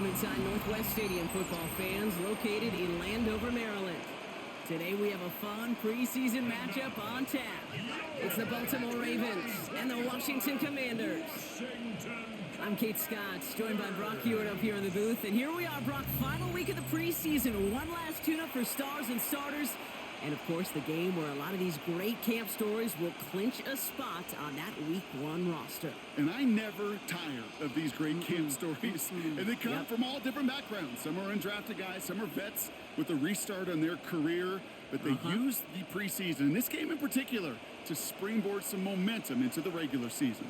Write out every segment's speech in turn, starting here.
Welcome inside Northwest Stadium, football fans, located in Landover, Maryland. Today we have a fun preseason matchup on tap. It's the Baltimore Ravens and the Washington Commanders. I'm Kate Scott, joined by Brock Hewitt up here in the booth. And here we are, Brock, final week of the preseason. One last tune-up for stars and starters. And, of course, the game where a lot of these great camp stories will clinch a spot on that Week 1 roster. And I never tire of these great camp stories. And they come from all different backgrounds. Some are undrafted guys, some are vets with a restart on their career. But they use the preseason, in this game in particular, to springboard some momentum into the regular season.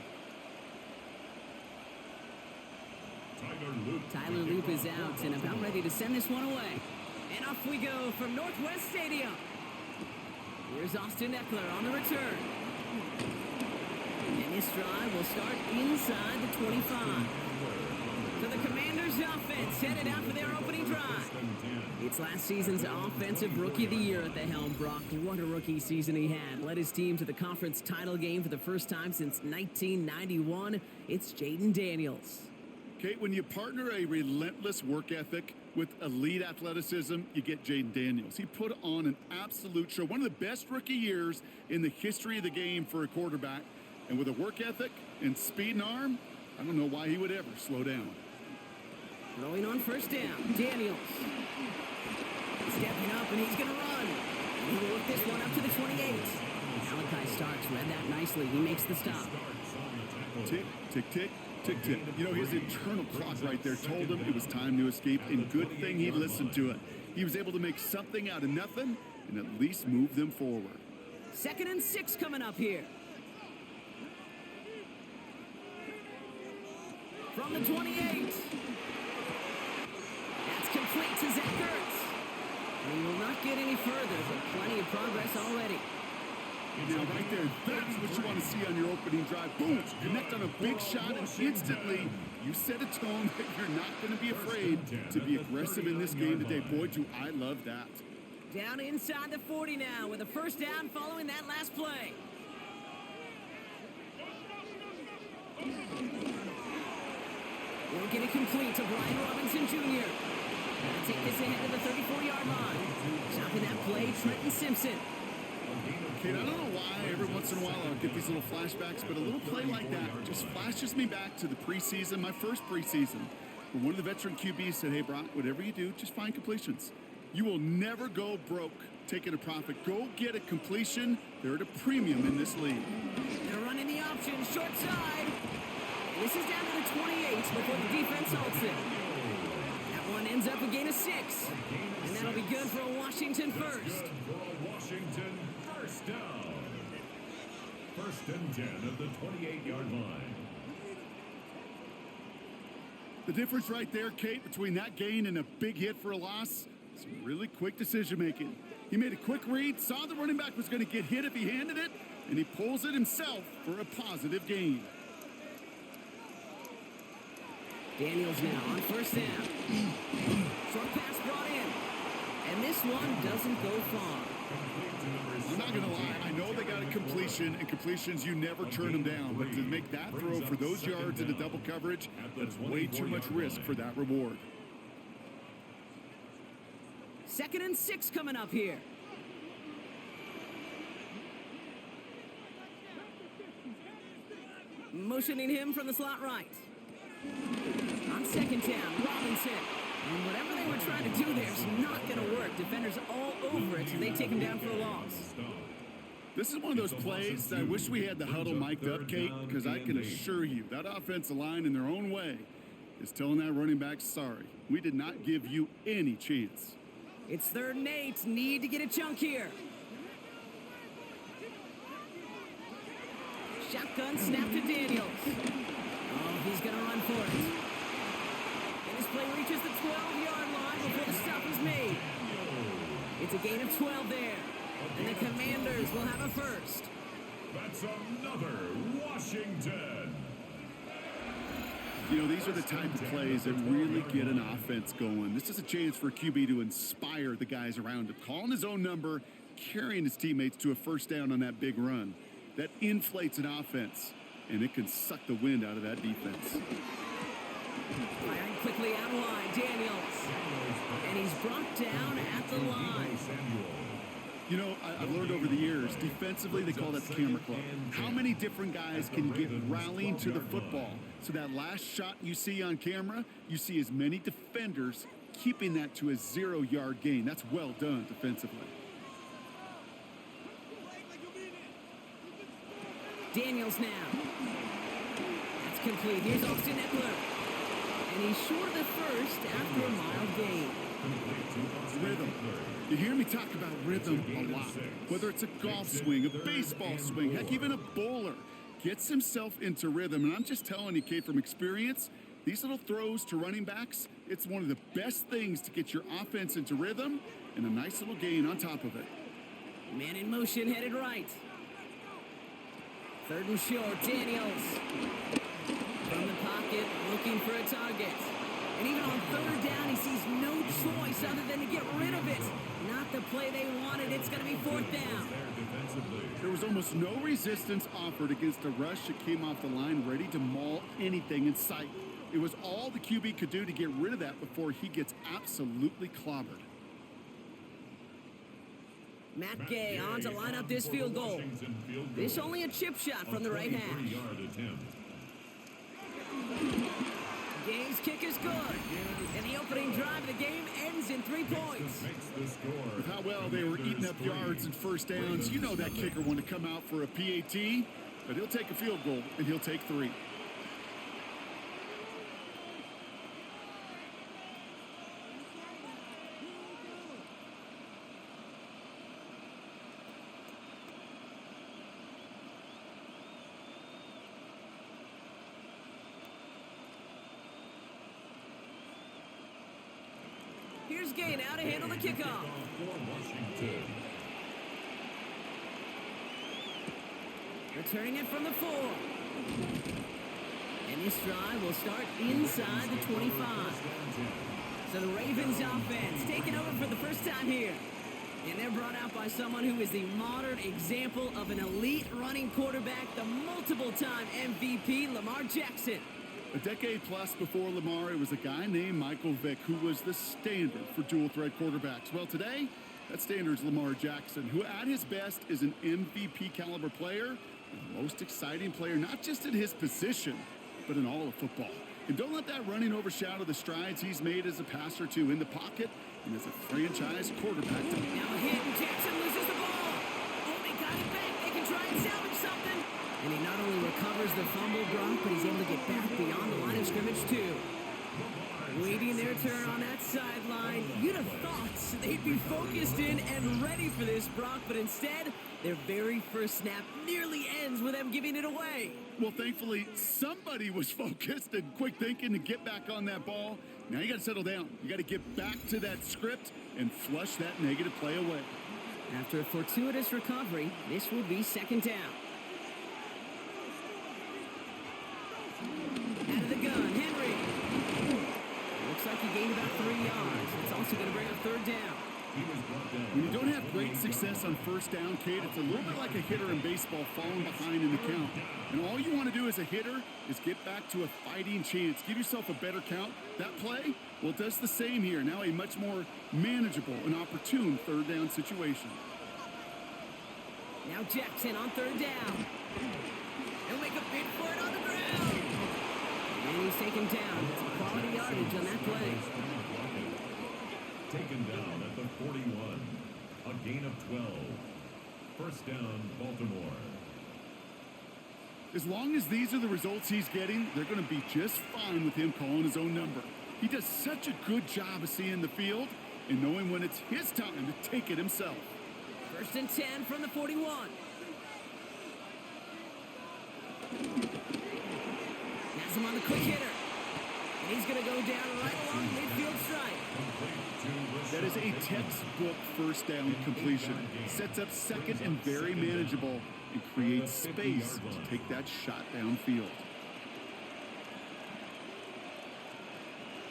Tyler Loop is out and about ready to send this one away. And off we go from Northwest Stadium. Here's Austin Eckler on the return. And this drive will start inside the 25. So the Commanders' offense headed out for their opening drive. It's last season's Offensive Rookie of the Year at the helm, Brock. What a rookie season he had. Led his team to the conference title game for the first time since 1991. It's Jaden Daniels. Kate, when you partner a relentless work ethic with elite athleticism, you get Jaden Daniels. He put on an absolute show. One of the best rookie years in the history of the game for a quarterback. And with a work ethic and speed and arm, I don't know why he would ever slow down. Throwing on first down, Daniels. Stepping up, and he's going to run. And he will work this one up to the 28. Malachi Starks read that nicely. He makes the stop. Tick, tick, tick. Tick, tick. You know, his internal clock right there told him it was time to escape, and good thing he listened to it. He was able to make something out of nothing and at least move them forward. 2nd and 6 coming up here. From the 28. That's complete to Zach Ertz. And he will not get any further, but plenty of progress already. Now, right there, that's what you want to see on your opening drive. Boom! Connect on a big shot, and instantly you set a tone that you're not going to be afraid to be aggressive in this game today. Boy, do I love that. Down inside the 40 now with a first down following that last play. We'll get it complete to Brian Robinson Jr. Gonna take this ahead to the 34-yard line. Stopping that play, Trenton Simpson. Kate, I don't know why every once in a while I'll get these little flashbacks, but a little play like that just flashes me back to the preseason, my first preseason, where one of the veteran QBs said, hey, Brock, whatever you do, just find completions. You will never go broke taking a profit. Go get a completion. They're at a premium in this league. They're running the option, short side. This is down to the 28 before the defense halts it. That one ends up a gain of 6. And that'll be good for a Washington first. First down. 1st and 10 at the 28-yard line. The difference right there, Kate, between that gain and a big hit for a loss, some really quick decision-making. He made a quick read, saw the running back was going to get hit if he handed it, and he pulls it himself for a positive gain. Daniels now on first down. Short pass brought in. And this one doesn't go far. I'm not going to lie. I know they got a completion, and completions, you never turn them down. But to make that throw for those yards into double coverage, that's way too much risk for that reward. 2nd and 6 coming up here. Motioning him from the slot right. On 2nd down, Robinson. And whatever they were trying to do there is not going to work. Defenders all over it, and they take him down for a loss. This is one of those plays that I wish we had the huddle mic'd up, Kate, because I can assure you that offensive line in their own way is telling that running back, sorry, we did not give you any chance. It's 3rd and 8. Need to get a chunk here. Shotgun snap to Daniels. Oh, he's going to run for it. And this play reaches the 12-yard line before the stop is made. It's a gain of 12 there. And the Commanders will have a first. That's another Washington. You know, these are the type of plays that really get an offense going. This is a chance for a QB to inspire the guys around him. Calling his own number, carrying his teammates to a first down on that big run. That inflates an offense, and it can suck the wind out of that defense. Firing quickly out wide, Daniels. And he's brought down at the line. You know, I've learned over the years, defensively, they call that the camera club. How many different guys can get rallying to the football? So that last shot you see on camera, you see as many defenders keeping that to a 0-yard gain. That's well done defensively. Daniels now. That's complete. Here's Austin Eckler. And he's short of the first after a mild gain. Rhythm. You hear me talk about rhythm a lot. Whether it's a golf swing, a baseball swing, heck, even a bowler gets himself into rhythm. And I'm just telling you, Kate, from experience, these little throws to running backs, it's one of the best things to get your offense into rhythm and a nice little gain on top of it. Man in motion, headed right. Third and short, Daniels. From the pocket, looking for a target. And even on third down, he sees no choice other than to get rid of it. Not the play they wanted. It's going to be fourth down. There was almost no resistance offered against a rush that came off the line ready to maul anything in sight. It was all the QB could do to get rid of that before he gets absolutely clobbered. Matt Gay on to line up this field goal. This only a chip shot from the right hash. Gay's kick is good. And the opening drive of the game ends in 3 points. With how well they were eating up yards and first downs, you know that kicker wanted to come out for a PAT, but he'll take a field goal, and he'll take 3. Here's Gay now to handle the kickoff. Returning it from the 4. And this drive will start inside the 25. So the Ravens offense taking over for the first time here. And they're brought out by someone who is the modern example of an elite running quarterback, the multiple-time MVP, Lamar Jackson. A decade plus before Lamar, it was a guy named Michael Vick who was the standard for dual-threat quarterbacks. Well, today, that standard is Lamar Jackson, who at his best is an MVP-caliber player, and the most exciting player, not just in his position, but in all of football. And don't let that running overshadow the strides he's made as a passer, too, in the pocket and as a franchise quarterback. Now a hit, and Jackson loses the ball. Oh, they got it back. They can try and salvage something. And he not only recovers the fumble, Brock, but he's able to get back beyond the line of scrimmage, too. Waiting their turn on that sideline. You'd have thought they'd be focused in and ready for this, Brock, but instead, their very first snap nearly ends with them giving it away. Well, thankfully, somebody was focused and quick thinking to get back on that ball. Now you got to settle down. You got to get back to that script and flush that negative play away. After a fortuitous recovery, this will be second down. Out of the gun, Henry. Looks like he gained about 3 yards. It's also going to bring up third down. When you don't have great success on first down, Kate, it's a little bit like a hitter in baseball falling behind in the count. And all you want to do as a hitter is get back to a fighting chance. Give yourself a better count. That play, well, it does the same here. Now a much more manageable and opportune third down situation. Now Jackson on third down. He'll make a big for it on the ground. And he's taken down. It's a quality yardage on that play. Taken down at the 41. A gain of 12. First down, Baltimore. As long as these are the results he's getting, they're going to be just fine with him calling his own number. He does such a good job of seeing the field and knowing when it's his time to take it himself. First and 10 from the 41. Has him on the quick hitter. And he's going to go down right along midfield strike. That is a textbook first down completion. Sets up second and very manageable and creates space to take that shot downfield.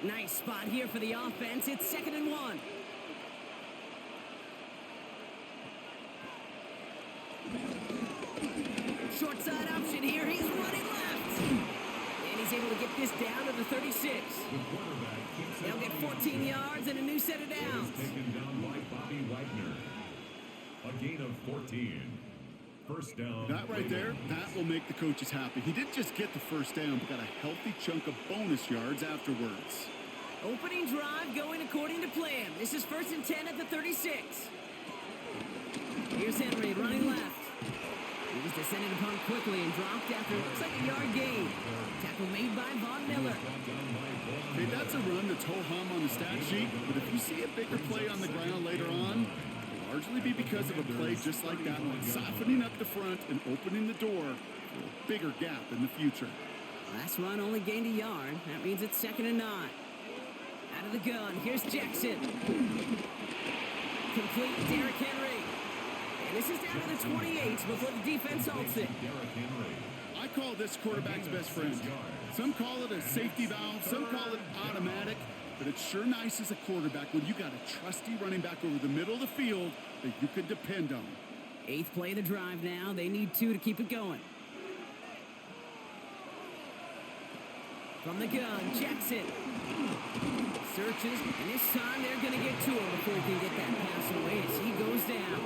Nice spot here for the offense. It's second and 1. Short side option here. He's running left. And he's He's able to get this down to the 36. The quarterback keeps it They'll get on 14 yards and a new set of downs. taken down by Bobby Wagner. A gain of 14. First down. That right there, that will make the coaches happy. He didn't just get the first down, but got a healthy chunk of bonus yards afterwards. Opening drive going according to plan. This is 1st and 10 at the 36. Here's Henry running left. He was descended upon quickly and dropped after it looks like a yard gain. Tackle made by Von Miller. Okay, that's a run that's ho-hum on the stat sheet, but if you see a bigger play on the ground later on, it'll largely be because of a play just like that one, softening up the front and opening the door for a bigger gap in the future. Last run only gained a yard. That means it's 2nd and 9. Out of the gun, here's Jackson. Complete Derrick Henry. And this is down to the 28 before the defense halts it. I call this quarterback's best friend. Some call it a safety valve, some call it automatic, but it's sure nice as a quarterback when you got a trusty running back over the middle of the field that you can depend on. 8th play of the drive now. They need 2 to keep it going. From the gun, Jackson. Searches, and this time they're going to get to him before he can get that pass away as he goes down.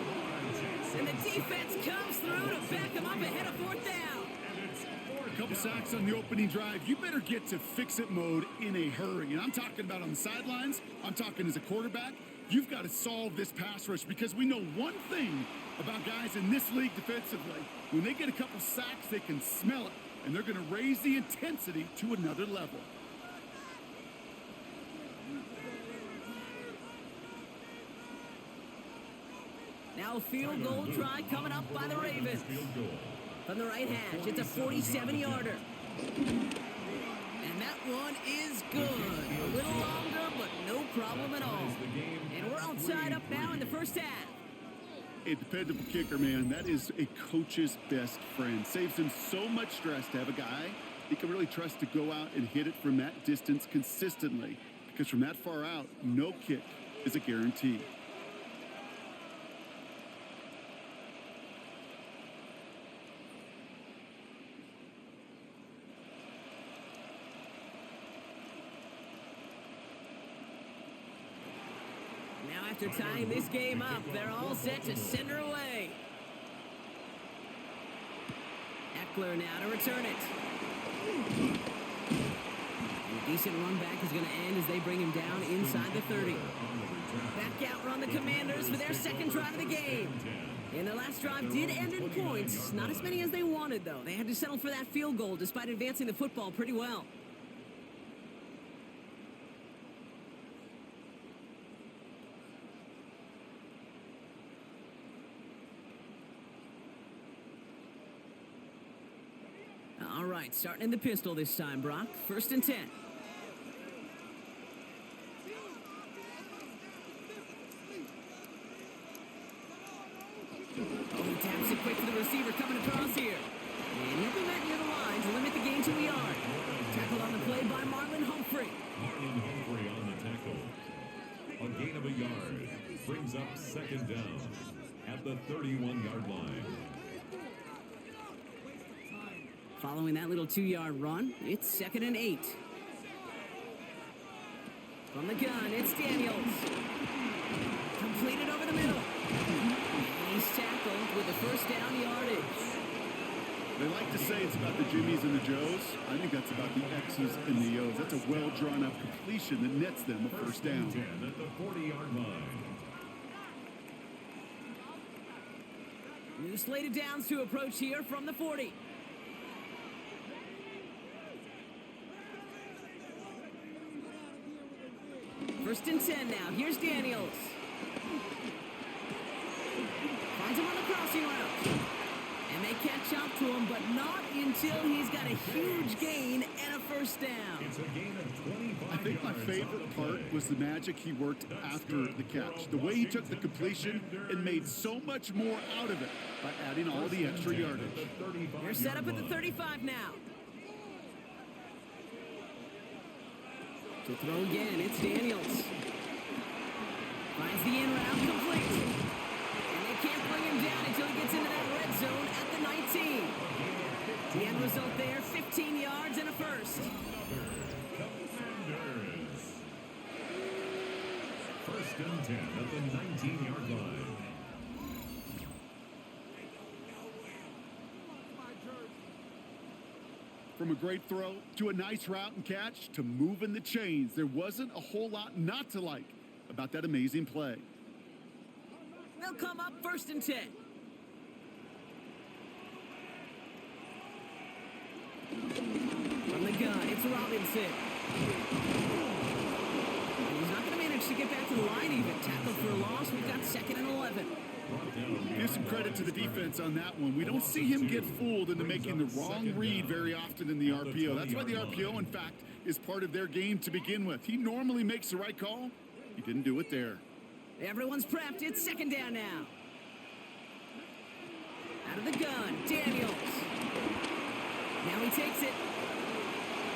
And the defense comes through to back him up ahead of 4th down. A couple sacks on the opening drive. You better get to fix-it mode in a hurry. And I'm talking about on the sidelines. I'm talking as a quarterback. You've got to solve this pass rush because we know one thing about guys in this league defensively. When they get a couple sacks, they can smell it, and they're going to raise the intensity to another level. Now a field goal try coming up by the Ravens. From the right hash, it's a 47-yarder. And that one is good. A little longer, but no problem at all. And we're all tied up now in the first half. A dependable kicker, man. That is a coach's best friend. Saves him so much stress to have a guy he can really trust to go out and hit it from that distance consistently. Because from that far out, no kick is a guarantee. Now after tying this game up, they're all set to send her away. Eckler now to return it. And a decent run back is going to end as they bring him down inside the 30. Back out run the Commanders for their second drive of the game. And their last drive did end in points. Not as many as they wanted, though. They had to settle for that field goal despite advancing the football pretty well. All right, starting in the pistol this time, Brock. 1st and 10. Oh, he taps it quick to the receiver coming across here. And he'll be met near the line to limit the gain to a yard. Tackled on the play by Marlon Humphrey. Marlon Humphrey on the tackle. A gain of a yard brings up 2nd down at the 31-yard line. Following that little 2-yard run, it's 2nd and 8. From the gun, it's Daniels. Completed over the middle. And he's tackled with the first down yardage. They like to say it's about the Jimmies and the Joes. I think that's about the X's and the O's. That's a well-drawn-up completion that nets them a first down. 10 at the 40-yard line. New slate of downs to approach here from the 40. First and 10 now. Here's Daniels. Finds him on the crossing route. And they catch up to him, but not until he's got a huge gain and a first down. It's a gain of 25 I think my favorite part was the magic he worked after the catch. The way he took the completion and made so much more out of it by adding all the extra yardage. They're set up at the 35 now. To throw again, it's Daniels. Finds the in route complete. And they can't bring him down until he gets into that red zone at the 19. The end result there, 15 yards and a first. and 10 at the 19-yard line. From a great throw to a nice route and catch to moving the chains, there wasn't a whole lot not to like about that amazing play. They'll come up 1st and 10. From the gun, it's Robinson. And he's not going to manage to get back to the line even. Tackled for a loss. We've got 2nd and 11. Give some credit to the defense on that one. We don't see him get fooled into making the wrong read very often in the RPO. That's why the RPO, in fact, is part of their game to begin with. He normally makes the right call. He didn't do it there. Everyone's prepped. It's 2nd down now. Out of the gun, Daniels. Now he takes it.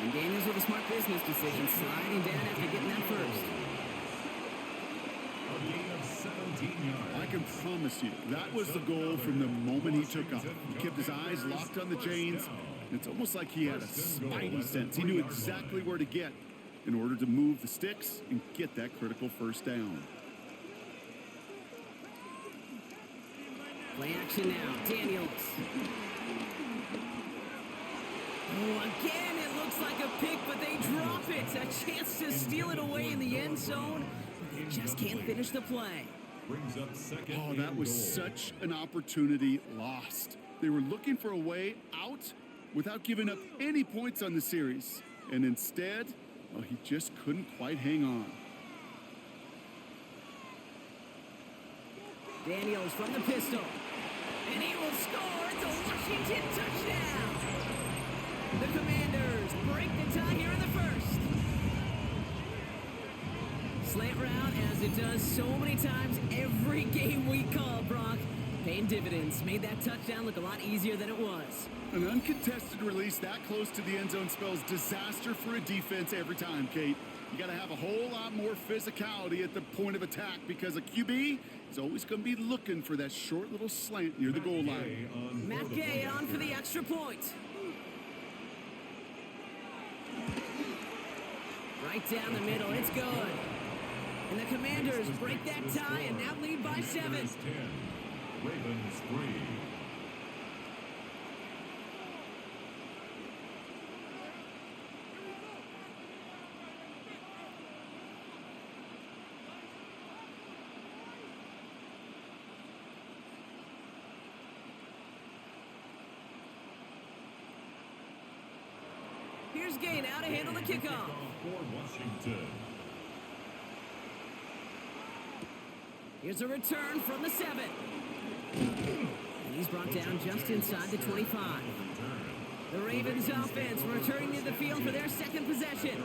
And Daniels with a smart business decision, sliding down after getting that first. A gain of 17 yards. I can promise you, that was the goal from the moment he took off. He kept his eyes locked on the chains. It's almost like he had a spidey sense. He knew exactly where to get in order to move the sticks and get that critical 1st down. Play action now, Daniels. Oh, again, it looks like a pick, but they drop it. A chance to steal it away in the end zone. They just can't finish the play. Brings up 2nd Oh, that was such an opportunity lost. They were looking for a way out without giving up any points on the series. And instead, well, he just couldn't quite hang on. Daniels from the pistol. And he will score. It's a Washington touchdown. The Commanders break the tie here in the 1st. Slant route, as it does so many times every game we call, Brock. Paying dividends. Made that touchdown look a lot easier than it was. An uncontested release that close to the end zone spells disaster for a defense every time, Kate. You got to have a whole lot more physicality at the point of attack because a QB is always going to be looking for that short little slant near the goal line. Matt Gay on for the extra point. Right down the middle, it's good. And the Commanders break that tie and now lead by 7. Ravens 3. Here's Gay now to handle the kickoff. For Washington. Here's a return from the 7. And he's brought down just inside the 25. The Ravens offense returning to the field for their 2nd possession.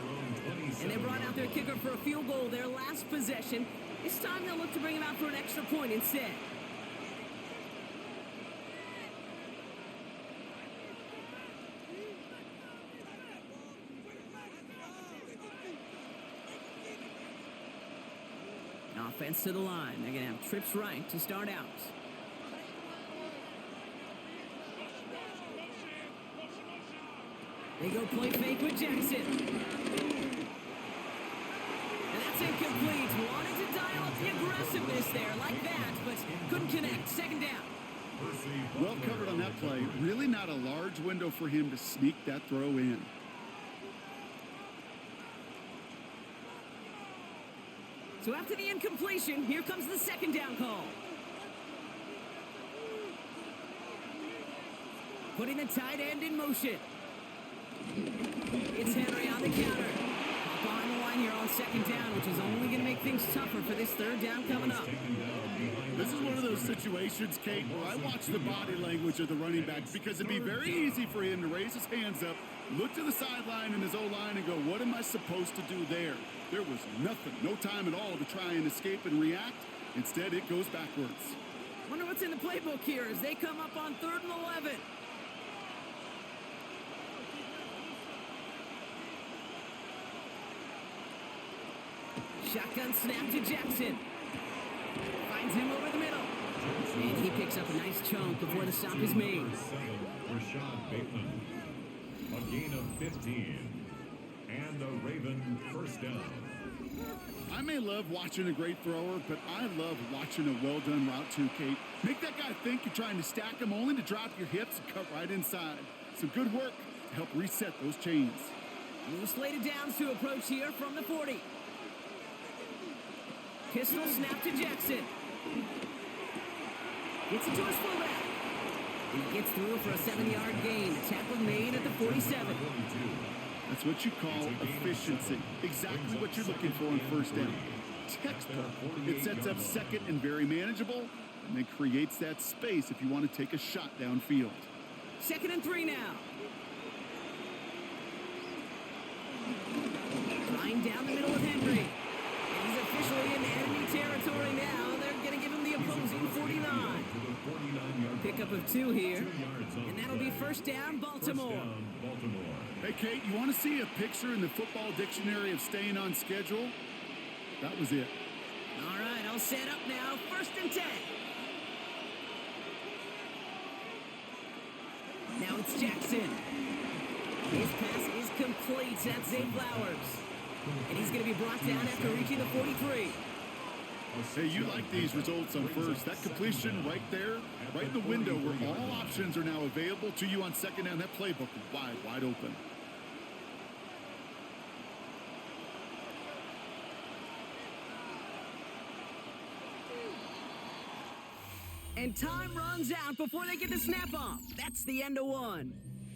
And they brought out their kicker for a field goal their last possession. This time they'll look to bring him out for an extra point instead. Offense to the line. They're going to have trips right to start out. They go play fake with Jackson. And that's incomplete. Wanted to dial up the aggressiveness there like that, but couldn't connect. 2nd down. Well covered on that play. Really not a large window for him to sneak that throw in. So after the incompletion, here comes the 2nd down call. Putting the tight end in motion. It's Henry on the counter. Up on the line here on 2nd down, which is only going to make things tougher for this 3rd down coming up. This is one of those situations, Kate, where I watch the body language of the running back because it'd be very easy for him to raise his hands up, look to the sideline in his O-line and go, what am I supposed to do there? There was nothing, no time at all to try and escape and react. Instead, it goes backwards. Wonder what's in the playbook here as they come up on 3rd and 11. Shotgun snap to Jackson. Finds him over the middle. And he picks up a nice chunk before the stop is made. Rashad Bateman. A gain of 15. And the Raven 1st down. I may love watching a great thrower, but I love watching a well-done route too, Kate. Make that guy think you're trying to stack him only to drop your hips and cut right inside. Some good work to help reset those chains. New slated downs to approach here from the 40. Pistol snap to Jackson. Gets it to his fullback. He gets through for a 7-yard gain. The tackle made at the 47. That's what you call efficiency. Exactly what you're looking for on first down. Textbook. It sets up second and very manageable, and it creates that space if you want to take a shot downfield. 2nd and 3 now. Flying down the middle with Henry. And he's officially in enemy territory now. They're going to give him the opposing 49. Pickup of 2 here. And that'll be first down, Baltimore. Hey, Kate, you want to see a picture in the football dictionary of staying on schedule? That was it. All right, I'll set up now. 1st and 10. Now it's Jackson. His pass is complete. That's Zay Flowers. And he's going to be brought down after reaching the 43. Hey, you like these results on first. That completion right there, right in the window where all options are now available to you on second down. That playbook wide open. And time runs out before they get the snap off. That's the end of one.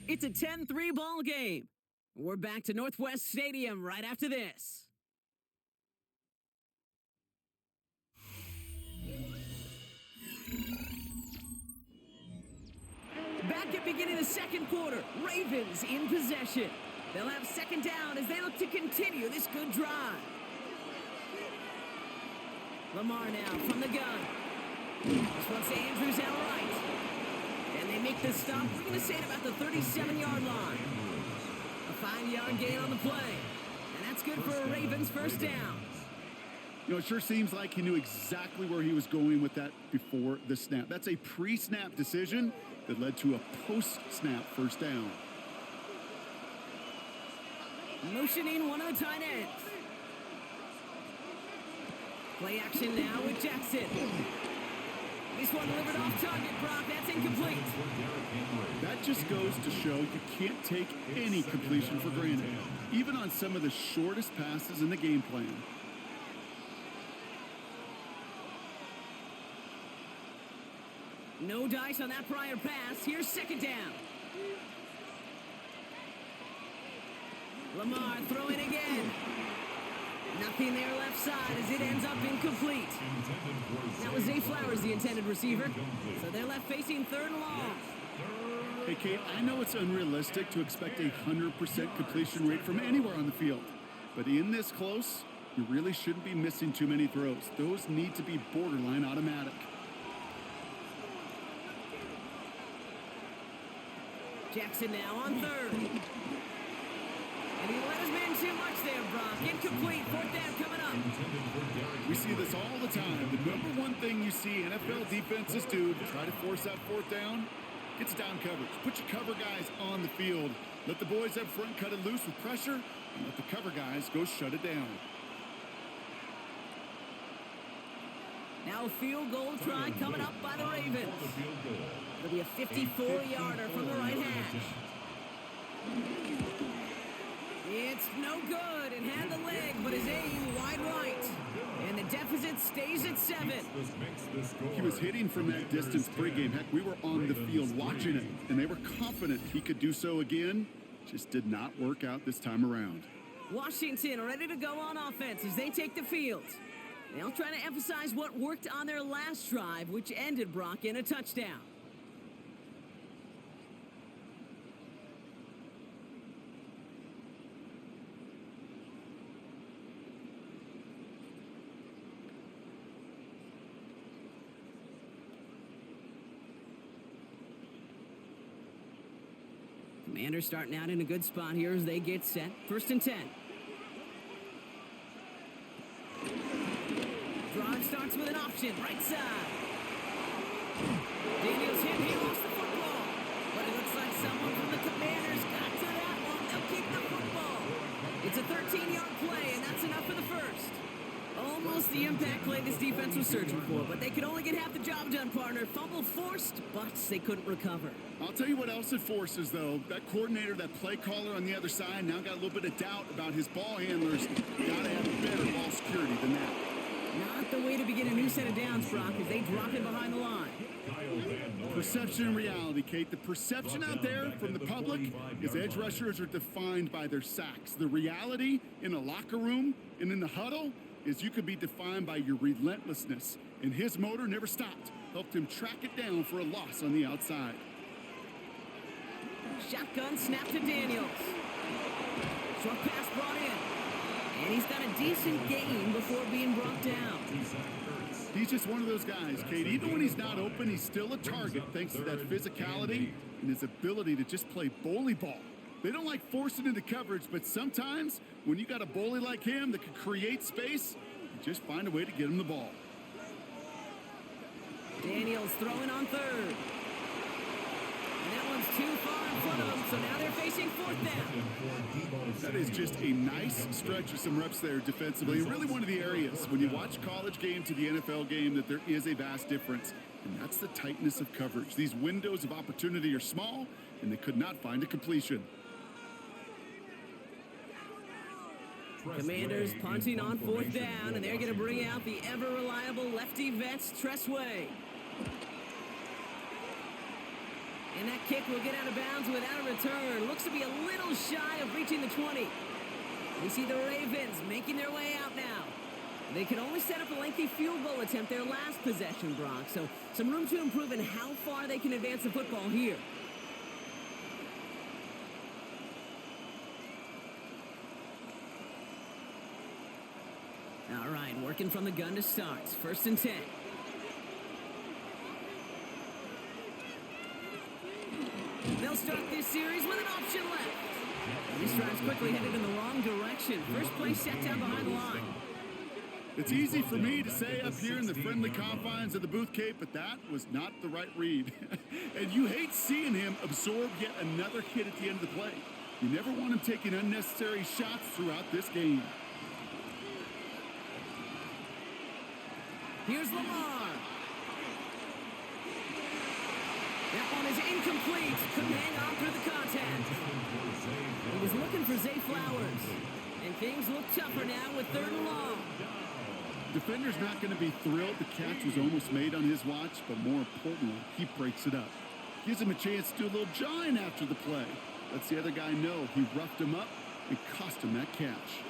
It's a 10-3 ball game. We're back to Northwest Stadium right after this. Back at beginning of the 2nd quarter, Ravens in possession. They'll have 2nd down as they look to continue this good drive. Lamar now from the gun. This one's to Andrews out right. And they make the stop. We're going to say it about the 37-yard line. A 5-yard gain on the play. And that's good for a Ravens first down. You know, it sure seems like he knew exactly where he was going with that before the snap. That's a pre-snap decision that led to a post-snap first down. Motioning one of the tight ends. Play action now with Jackson. This one delivered off target, Brock. That's incomplete. That just goes to show you can't take any completion for granted, even on some of the shortest passes in the game plan. No dice on that prior pass. Here's 2nd down. Lamar throwing again. Nothing there left side as it ends up incomplete. That was Zay Flowers, the intended receiver. So they're left facing 3rd and long. Hey, Kate, I know it's unrealistic to expect a 100% completion rate from anywhere on the field. But in this close, you really shouldn't be missing too many throws. Those need to be borderline automatic. Jackson now on 3rd. And he let his man too much there, Brock. Incomplete. 4th down coming up. We see this all the time. The number one thing you see NFL defenses do to try to force that 4th down, it's down coverage. Put your cover guys on the field. Let the boys up front cut it loose with pressure, and let the cover guys go shut it down. Now a field goal try coming up by the Ravens. It'll be a 54-yarder from the right hash. It's no good. It had the leg, but is aim wide right. And the deficit stays at 7. He was hitting from that distance pregame. Heck, we were on the field watching it, and they were confident he could do so again. Just did not work out this time around. Washington ready to go on offense as they take the field. They'll try to emphasize what worked on their last drive, which ended, Brock, in a touchdown. Commanders starting out in a good spot here as they get set. 1st and 10. Drive starts with an option, right side. Daniels hit, he lost the football. But it looks like someone from the Commanders got to that one. They'll keep the football. It's a 13-yard play, and that's enough for the first. Almost the impact play this defense was searching for, but they could only get half the job done, partner. Fumble forced, but they couldn't recover. I'll tell you what else it forces, though. That coordinator, that play caller on the other side, now got a little bit of doubt about his ball handlers. Got to have better ball security than that. Not the way to begin a new set of downs, Brock, as they drop in behind the line. Perception and reality, Kate. The perception out there from the public is edge rushers are defined by their sacks. The reality in a locker room and in the huddle is you could be defined by your relentlessness. And his motor never stopped. Helped him track it down for a loss on the outside. Shotgun snap to Daniels. Short pass brought in. And he's got a decent gain before being brought down. He's just one of those guys, Kate. Even when he's not open, he's still a target thanks to that physicality and his ability to just play bully ball. They don't like forcing into coverage, but sometimes when you got a bully like him that can create space, you just find a way to get him the ball. Daniels throwing on third. And that one's too far in front of them, so now they're facing fourth down. That is just a nice stretch of some reps there defensively. Really one of the areas when you watch college game to the NFL game that there is a vast difference. And that's the tightness of coverage. These windows of opportunity are small, and they could not find a completion. Commanders punting on fourth down, and they're going to bring out the ever-reliable lefty vets, Tressway. And that kick will get out of bounds without a return. Looks to be a little shy of reaching the 20. We see the Ravens making their way out now. They could only set up a lengthy field goal attempt their last possession, Brock. So some room to improve in how far they can advance the football here. All right, working from the gun to start. 1st and 10. They'll start this series with an option left. And this drive's quickly headed in the wrong direction. First play set down behind the line. It's easy for me to say up here in the friendly confines of the booth, Kate, but that was not the right read. And you hate seeing him absorb yet another hit at the end of the play. You never want him taking unnecessary shots throughout this game. Here's Lamar. That one is incomplete. Couldn't hang on through the contact. He was looking for Zay Flowers. And things look tougher now with 3rd and long. Defender's not going to be thrilled the catch was almost made on his watch, but more importantly, he breaks it up. Gives him a chance to do a little jawing after the play. Lets the other guy know he roughed him up and cost him that catch.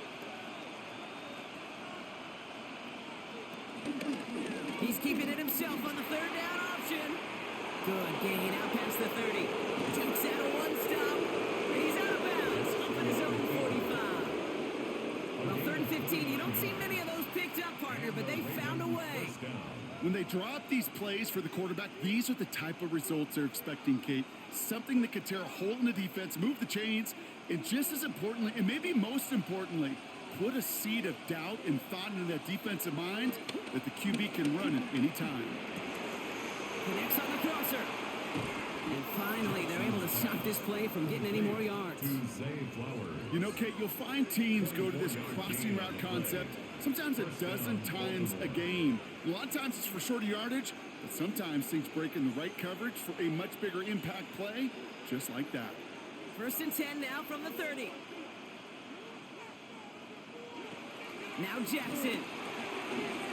He's keeping it himself on the 3rd down option. Good gain out past the 30. Takes out a one stop. And he's out of bounds up at his own 45. Well, 3rd and 15. You don't see many of those picked up, partner, but they found a way. When they draw up these plays for the quarterback, these are the type of results they're expecting, Kate. Something that could tear a hole in the defense, move the chains, and just as importantly, and maybe most importantly, put a seed of doubt and thought into that defensive mind that the QB can run at any time. Connects on the crosser. And finally, they're able to stop this play from getting any more yards. You know, Kate, you'll find teams go to this crossing route concept sometimes a dozen times a game. A lot of times it's for shorter yardage, but sometimes things break in the right coverage for a much bigger impact play, just like that. 1st and 10 now from the 30. Now Jackson.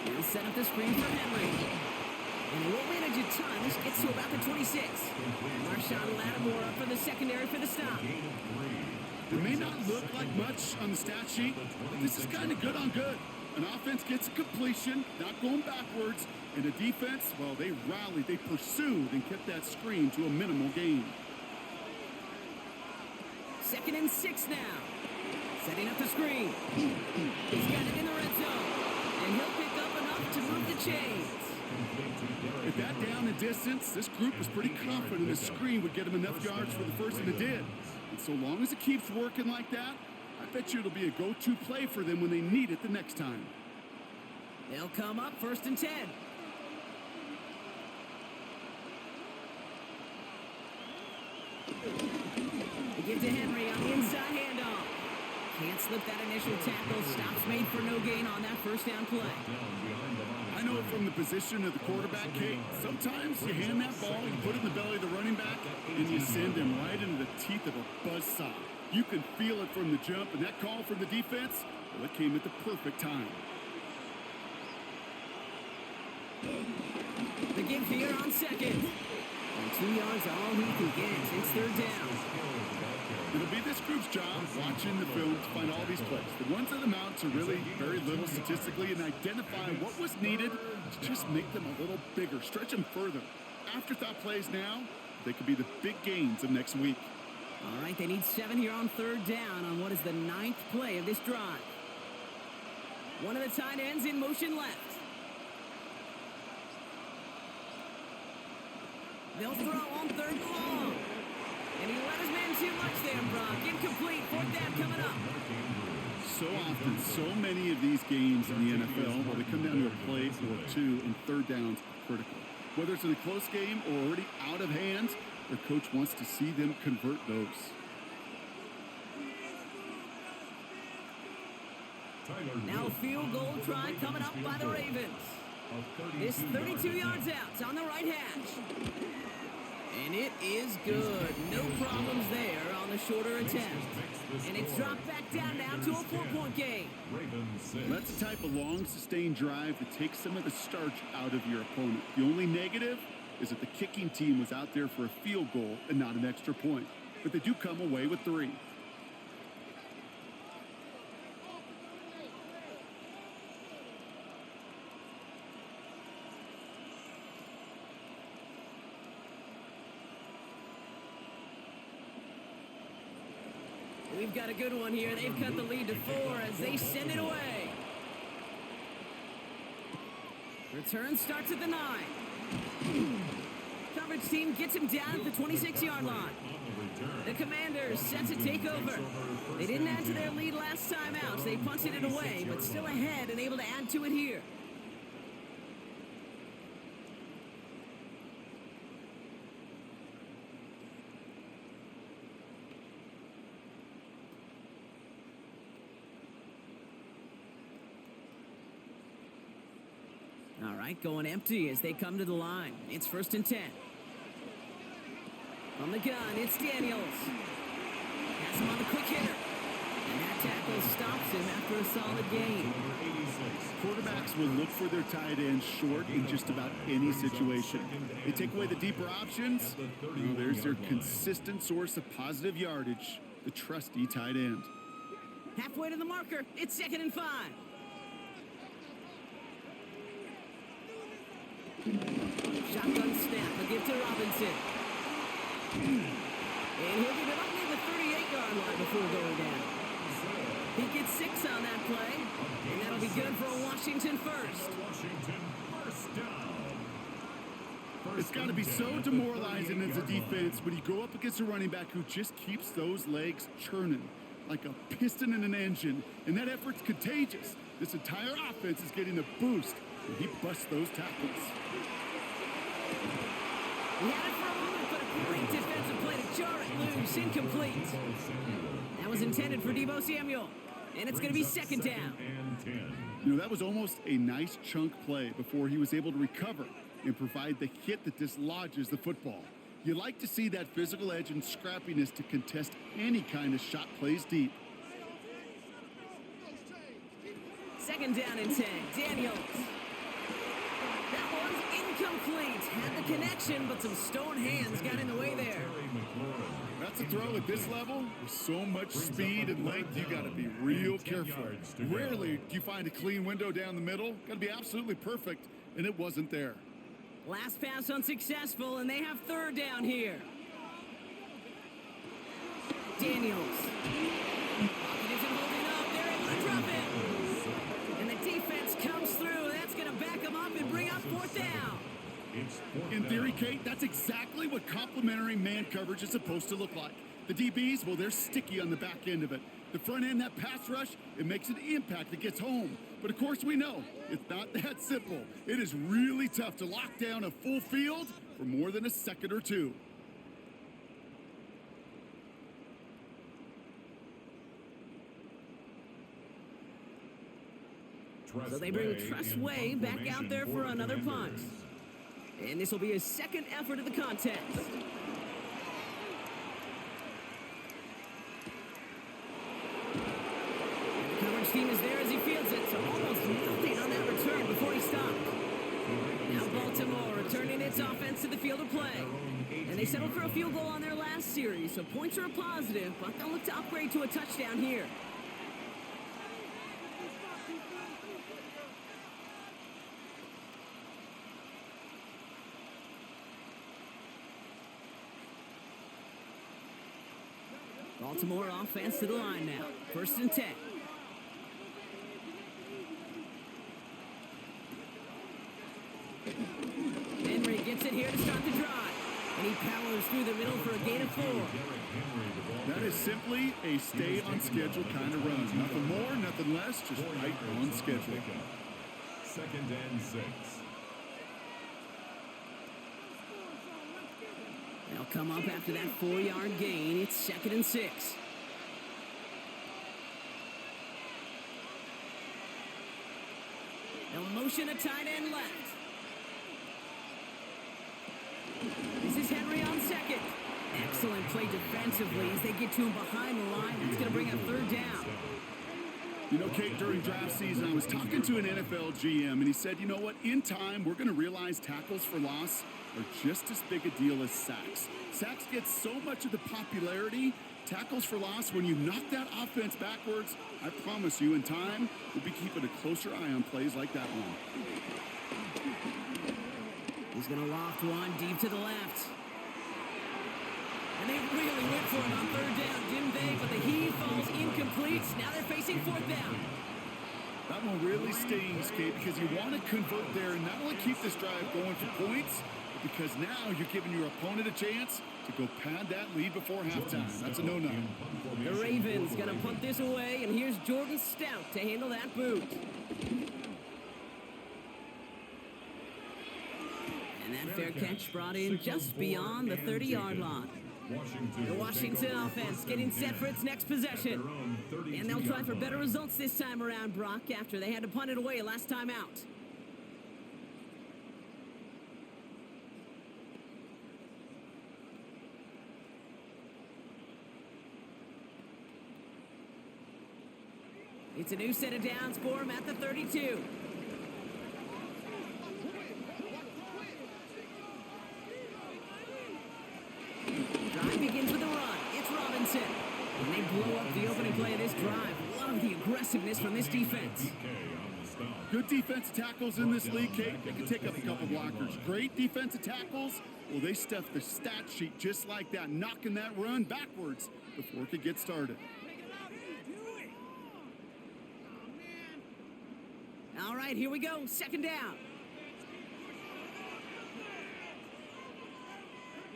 He'll set up the screen for Henry. And he won't manage a ton. This gets to about the 26. Marshawn Lattimore up for the secondary for the stop. It may not look like much on the stat sheet, but this is kind of good on good. An offense gets a completion, not going backwards, and a defense, well, they rallied, they pursued, and kept that screen to a minimal gain. 2nd and 6 now. Setting up the screen. He's got it in the red zone. And he'll pick up enough to move the chains. At that down and distance, this group was pretty confident the screen would get him enough yards for the first, and it did. And so long as it keeps working like that, I bet you it'll be a go-to play for them when they need it the next time. They'll come up 1st and 10. They give to Henry on the inside handoff. Can't slip that initial tackle. Stops made for no gain on that first down play. I know from the position of the quarterback, Kate, sometimes you hand that ball, you put it in the belly of the running back, and you send him right into the teeth of a buzzsaw. You can feel it from the jump, and that call from the defense, well, it came at the perfect time. The give here on second. And 2 yards all he can get. It's third down. It'll be this group's job watching the film to find all these plays. The ones that amount to really very little statistically and identify what was needed to just make them a little bigger, stretch them further. Afterthought plays now, they could be the big gains of next week. All right, they need 7 here on third down on what is the 9th play of this drive. One of the tight ends in motion left. They'll throw on third and long. And he let his man too much there, Brock. Incomplete. Fourth down coming up. So often, so many of these games in the NFL, well, they come down to a play or two, and third downs are critical. Whether it's in a close game or already out of hand, their coach wants to see them convert those. Now a field goal try coming up by the Ravens. This 32 yards out. It's on the right hash. And it is good. No problems there on the shorter attempt. And it's dropped back down now to a 4-point game. That's the type of long, sustained drive that takes some of the starch out of your opponent. The only negative is that the kicking team was out there for a field goal and not an extra point. But they do come away with 3. We've got a good one here. They've cut the lead to 4 as they send it away. Return starts at the 9. Coverage team gets him down at the 26-yard line. The Commanders set to take over. They didn't add to their lead last time out, so they punted it away, but still ahead and able to add to it here. All right, going empty as they come to the line. It's 1st and 10. From the gun, it's Daniels. Has him on the quick hitter. And that tackle stops him after a solid gain. Quarterbacks will look for their tight end short in just about any situation. They take away the deeper options. Well, there's their consistent source of positive yardage, the trusty tight end. Halfway to the marker, it's 2nd and 5. Shotgun snap, a give to Robinson. And he'll give it up near the 38-yard line before going down. He gets 6 on that play, and that'll be good for a Washington first. It's got to be so demoralizing as a defense when you go up against a running back who just keeps those legs churning like a piston in an engine, and that effort's contagious. This entire offense is getting a boost, and he busts those tackles. He had it for a moment, but a great defensive play to jar it loose. Incomplete. That was intended for Deebo Samuel. And it's going to be 2nd down. You know, that was almost a nice chunk play before he was able to recover and provide the hit that dislodges the football. You like to see that physical edge and scrappiness to contest any kind of shot plays deep. 2nd down and 10. Daniels. That one's incomplete. Had the connection, but some stone hands got in the way there. That's a throw at this level. With so much speed and length, you got to be real careful. Rarely do you find a clean window down the middle. Got to be absolutely perfect, and it wasn't there. Last pass unsuccessful, and they have 3rd down here. Daniels. Pocket isn't holding up. They're able to drop it. And the defense comes through. That's going to back them up and bring up 4th down. In theory, Kate, that's exactly what complementary man coverage is supposed to look like. The DBs, well, they're sticky on the back end of it. The front end, that pass rush, it makes an impact that gets home. But of course we know it's not that simple. It is really tough to lock down a full field for more than a second or two. So they bring Trustway back out there for another punt. And this will be his second effort of the contest. And the coverage team is there as he fields it, so almost nothing on that return before he stopped. Now Baltimore returning its offense to the field of play. And they settled for a field goal on their last series, so points are a positive, but they'll look to upgrade to a touchdown here. Baltimore offense to the line now. 1st and 10. Henry gets it here to start the drive. And he powers through the middle for a gain of 4. That is simply a stay on schedule kind of run. Nothing more, nothing less, just right on schedule. 2nd and 6. They'll come up after that 4-yard gain. It's 2nd and 6. They'll motion a tight end left. This is Henry on 2nd. Excellent play defensively as they get to him behind the line. That's going to bring up 3rd down. You know, Kate, during draft season, I was talking to an NFL GM, and he said, you know what, in time, we're going to realize tackles for loss are just as big a deal as sacks. Sacks get so much of the popularity. Tackles for loss, when you knock that offense backwards, I promise you, in time, we'll be keeping a closer eye on plays like that one. He's going to loft one deep to the left. And they really went for it on 3rd down, didn't they? But the heave falls incomplete. Now they're facing 4th down. That one really stings, Kate, because you want to convert there and not only keep this drive going for points, but because now you're giving your opponent a chance to go pad that lead before halftime. That's a no-no. The Ravens going to punt this away, and here's Jordan Stout to handle that boot. And that fair catch brought in just beyond the 30-yard line. The Washington offense getting set for its next possession. And they'll try for better results this time around, Brock, after they had to punt it away last time out. It's a new set of downs for him at the 32. Drive begins with a run. It's Robinson. And they blow up the opening play of this drive. Love the aggressiveness from this defense. Good defensive tackles in this league, Kate. They can take up a couple blockers. Great defensive tackles. Well, they stuff the stat sheet just like that, knocking that run backwards before it could get started. All right, here we go. 2nd down.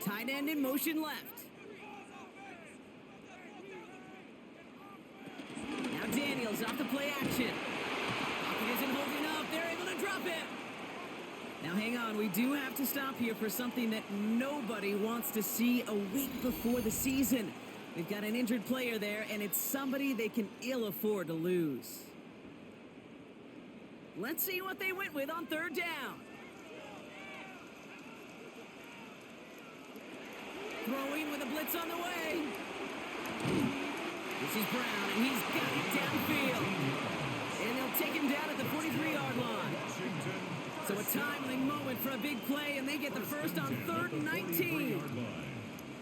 Tight end in motion left. Now Daniels off the play action. Pocket isn't holding up. They're able to drop it. Now hang on. We do have to stop here for something that nobody wants to see a week before the season. We've got an injured player there, and it's somebody they can ill afford to lose. Let's see what they went with on 3rd down. Throwing with a blitz on the way. This is Brown, and he's got it downfield. And they'll take him down at the 43-yard line. So a timely moment for a big play, and they get the first on 3rd and 19.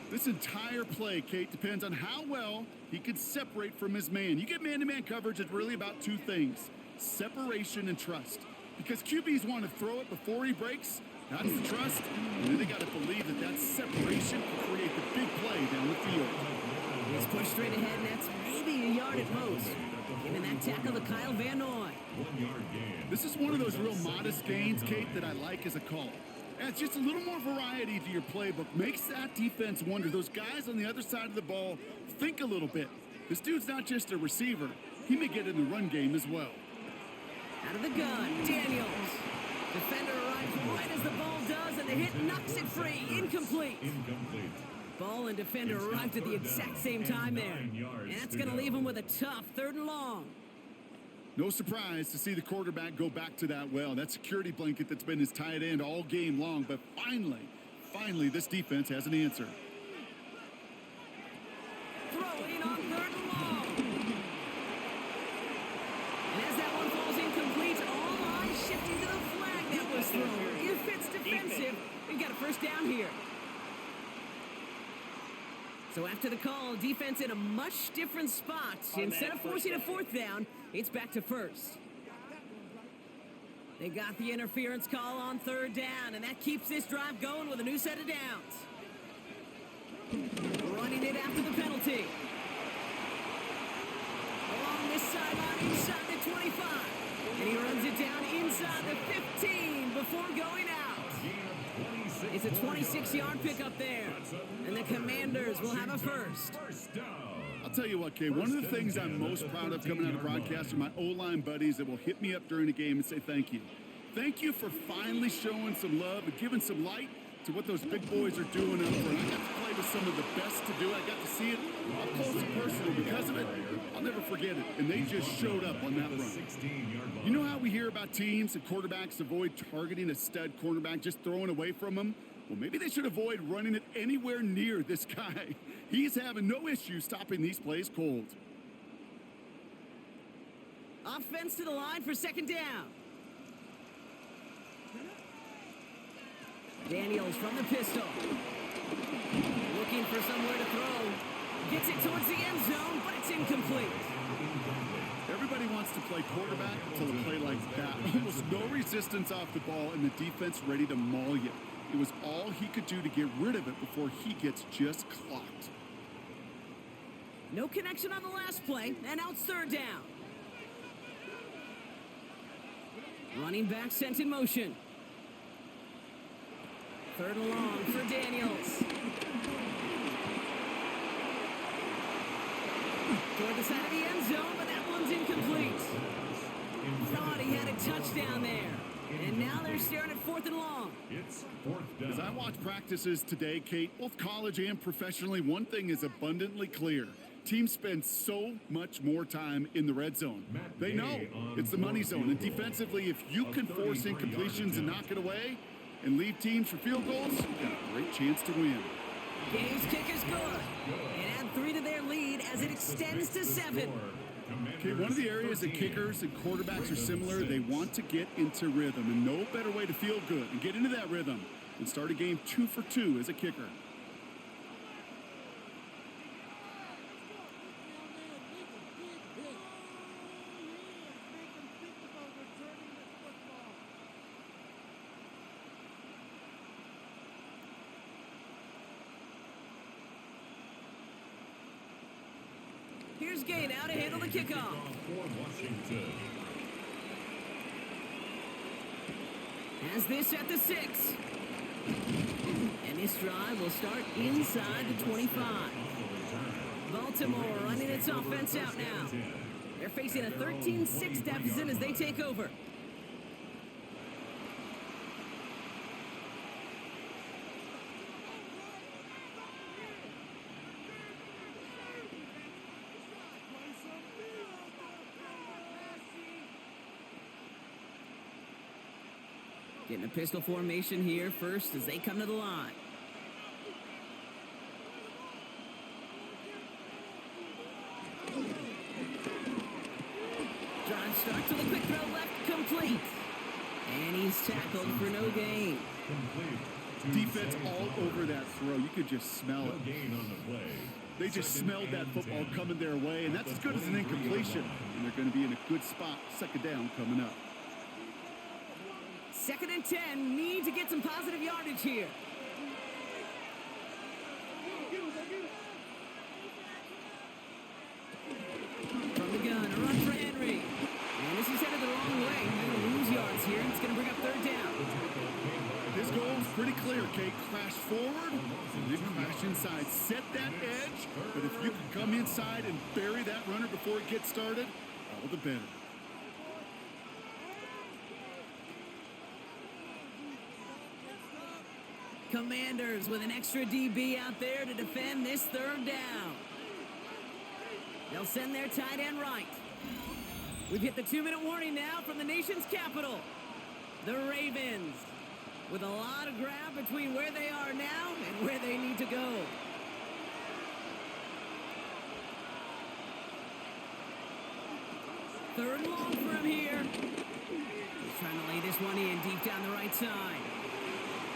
This entire play, Kate, depends on how well he can separate from his man. You get man-to-man coverage, it's really about 2 things. Separation and trust. Because QBs want to throw it before he breaks. That's the trust. And then they got to believe that that separation will create the big play down the field. He's pushed straight ahead, and that's maybe a yard at most. Giving that tackle to Kyle Van Noy. 1 yard gain. This is one of those real modest gains, Kate, that I like as a call. Adds just a little more variety to your playbook. Makes that defense wonder. Those guys on the other side of the ball think a little bit. This dude's not just a receiver. He may get in the run game as well. Out of the gun, Daniels. Defender arrives right as the ball does, and the hit knocks it free. Incomplete. Ball and defender arrived at the exact same time there. And that's going to leave him with a tough 3rd and long. No surprise to see the quarterback go back to that well. That security blanket that's been his tight end all game long. But finally, this defense has an answer. Throwing on 3rd and long. And as that one falls incomplete, all eyes shifting to the flag that was thrown. If it's defensive, we've got a first down here. So after the call, defense in a much different spot. Instead of forcing a 4th down, it's back to 1st. They got the interference call on 3rd down, and that keeps this drive going with a new set of downs. Running it after the penalty. Along this sideline, inside the 25. And he runs it down inside the 15 before going out. It's a 26-yard pickup there. And the Commanders will have a first. I'll tell you what, Kay, one of the things I'm most proud of coming out of broadcast are my O-line buddies that will hit me up during the game and say thank you. Thank you for finally showing some love and giving some light to what those big boys are doing up front. I got to play with some of the best to do it. I got to see it up close and personal. Because of it, I'll never forget it. And they just showed up on that run. You know how we hear about teams and quarterbacks avoid targeting a stud cornerback, just throwing away from them? Well, maybe they should avoid running it anywhere near this guy. He's having no issue stopping these plays cold. Offense to the line for 2nd down. Daniels from the pistol. Looking for somewhere to throw. Gets it towards the end zone, but it's incomplete. Everybody wants to play quarterback until a play like that. Almost no resistance off the ball and the defense ready to maul you. It was all he could do to get rid of it before he gets just clocked. No connection on the last play, and now it's 3rd down. Running back sent in motion. 3rd and long for Daniels. Toward the side of the end zone, but that one's incomplete. Thought he had a touchdown there. And now they're staring at 4th and long. It's 4th down. As I watch practices today, Kate, both college and professionally, one thing is abundantly clear. Teams spend so much more time in the red zone. They know it's the money zone. And defensively, if you can force incompletions and knock it away and leave teams for field goals, you've got a great chance to win. Game's kick is good. And add 3 to their lead as it extends to 7. Okay, one of the areas that kickers and quarterbacks are similar, they want to get into rhythm. And no better way to feel good and get into that rhythm than start a game 2 for 2 as a kicker. Here's Gay now to handle the kickoff. Has this at the 6. And this drive will start inside the 25. Baltimore running its offense out now. They're facing a 13-6 deficit as they take over. Getting a pistol formation here first as they come to the line. Drive start to the quick throw left, complete. And he's tackled for no gain. Defense all over that throw. You could just smell it. They just smelled that football coming their way, and that's as good as an incompletion. And they're going to be in a good spot. 2nd down coming up. 2nd and 10, need to get some positive yardage here. From the gun, a run for Henry. And this is headed the wrong way. They're going to lose yards here, and it's going to bring up 3rd down. His goal is pretty clear, Kate. Crash forward, and then crash inside. Set that edge, but if you can come inside and bury that runner before it gets started, all the better. Commanders with an extra DB out there to defend this 3rd down. They'll send their tight end right. We've hit the 2-minute warning now from the nation's capital. The Ravens, with a lot of ground between where they are now and where they need to go. Third and long for him here. He's trying to lay this one in deep down the right side.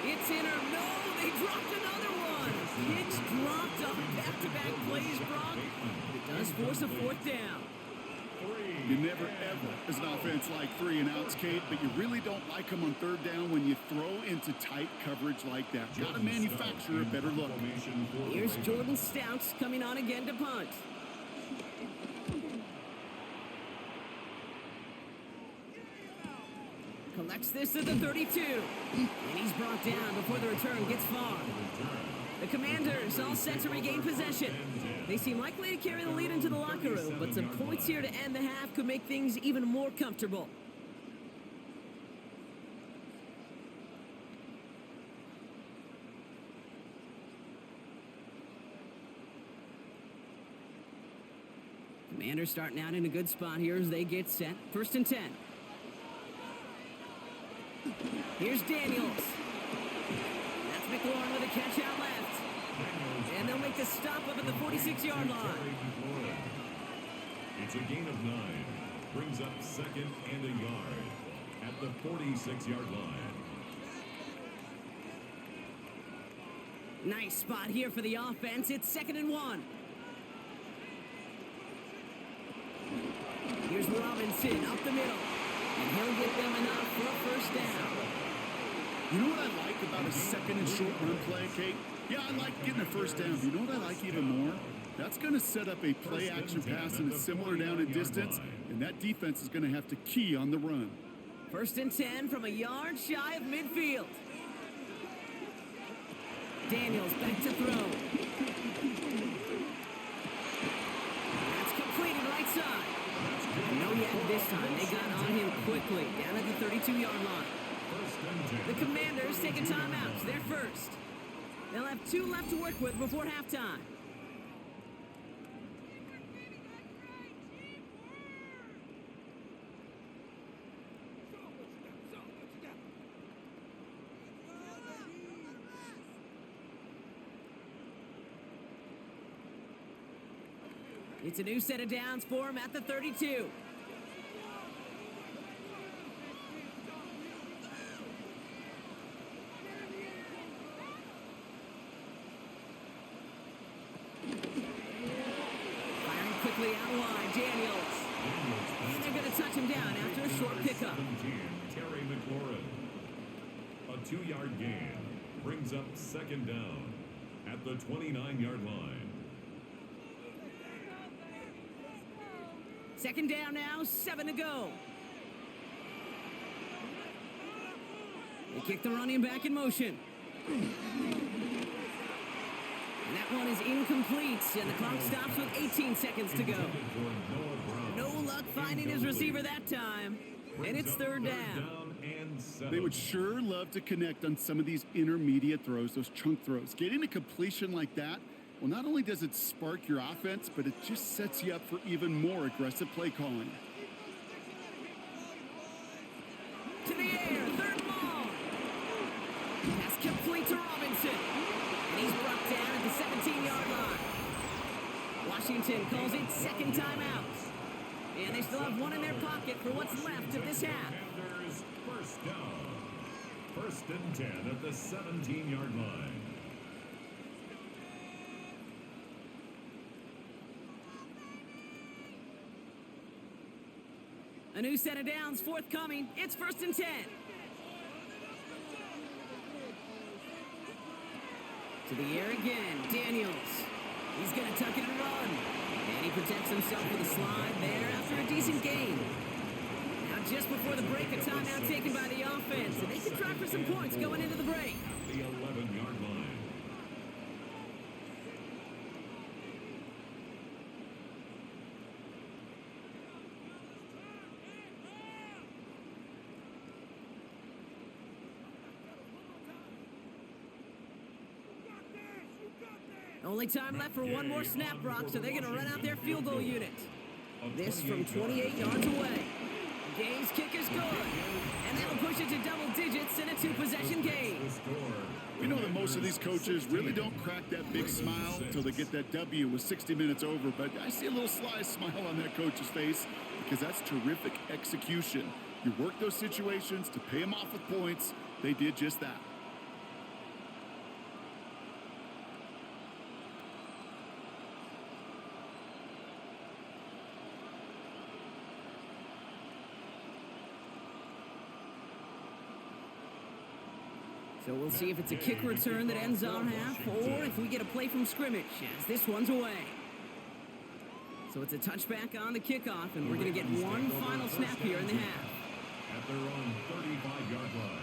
It's in or no, they dropped another one. Pitch dropped on back-to-back plays, Brock. It does force a fourth down. You never, ever, as an offense, like 3 and outs, Kate, but you really don't like them on third down when you throw into tight coverage like that. Got to manufacture a better look. Here's Jordan Stouts coming on again to punt. Collects this at the 32. And he's brought down before the return gets far. The Commanders all set to regain possession. They seem likely to carry the lead into the locker room, but some points here to end the half could make things even more comfortable. Commanders starting out in a good spot here as they get set. 1st and 10. Here's Daniels. That's McLaurin with a catch out left. And they'll make the stop up at the 46-yard line. It's a gain of 9. Brings up 2nd and a yard at the 46-yard line. Nice spot here for the offense. It's 2nd and 1. Here's Robinson up the middle. And he'll get them enough for a first down. You know what I like about a 2nd and short run play, Kate? Yeah, I like getting a first down. But you know what I like even more? That's going to set up a play-action pass in a similar down and distance, and that defense is going to have to key on the run. 1st and 10 from a yard shy of midfield. Daniels back to throw. That's completed right side. And no yet this time. They got on him quickly down at the 32-yard line. The Commanders take a timeout. They're first. They'll have 2 left to work with before halftime. It's a new set of downs for him at the 32. Firing quickly out wide, Daniels. And they're going to touch him down after a short pickup. Terry McLaurin. A 2-yard gain brings up 2nd down at the 29-yard line. 2nd down now, 7 to go. They kick the running back in motion. And that one is incomplete, and the clock stops with 18 seconds to go. No luck finding his receiver that time, and it's 3rd down. They would sure love to connect on some of these intermediate throws, those chunk throws. Getting a completion like that, well, not only does it spark your offense, but it just sets you up for even more aggressive play calling. To the air, 3rd and long. Pass complete to Robinson. And he's brought down at the 17-yard line. Washington calls it 2nd timeout. And they still have 1 in their pocket for what's left of this half. Commanders first down. 1st and 10 at the 17-yard line. A new set of downs forthcoming. It's 1st and 10. To the air again, Daniels. He's going to tuck it and run. And he protects himself with a slide there after a decent gain. Now just before the break, a timeout taken by the offense. And they can try for some points going into the break. At the 11-yard line. Only time left for one more snap, Brock, so they're going to run out their field goal unit. This from 28 yards away. push it to double digits in a two-possession game. We know that most of these coaches really don't crack that big smile until they get that W with 60 minutes over, but I see a little sly smile on that coach's face because that's terrific execution. You work those situations to pay them off with points. They did just that. So we'll see if it's a kick return that ends our half, or if we get a play from scrimmage as this one's away. So it's a touchback on the kickoff, and we're going to get one final snap here in the half. At their own 35-yard line.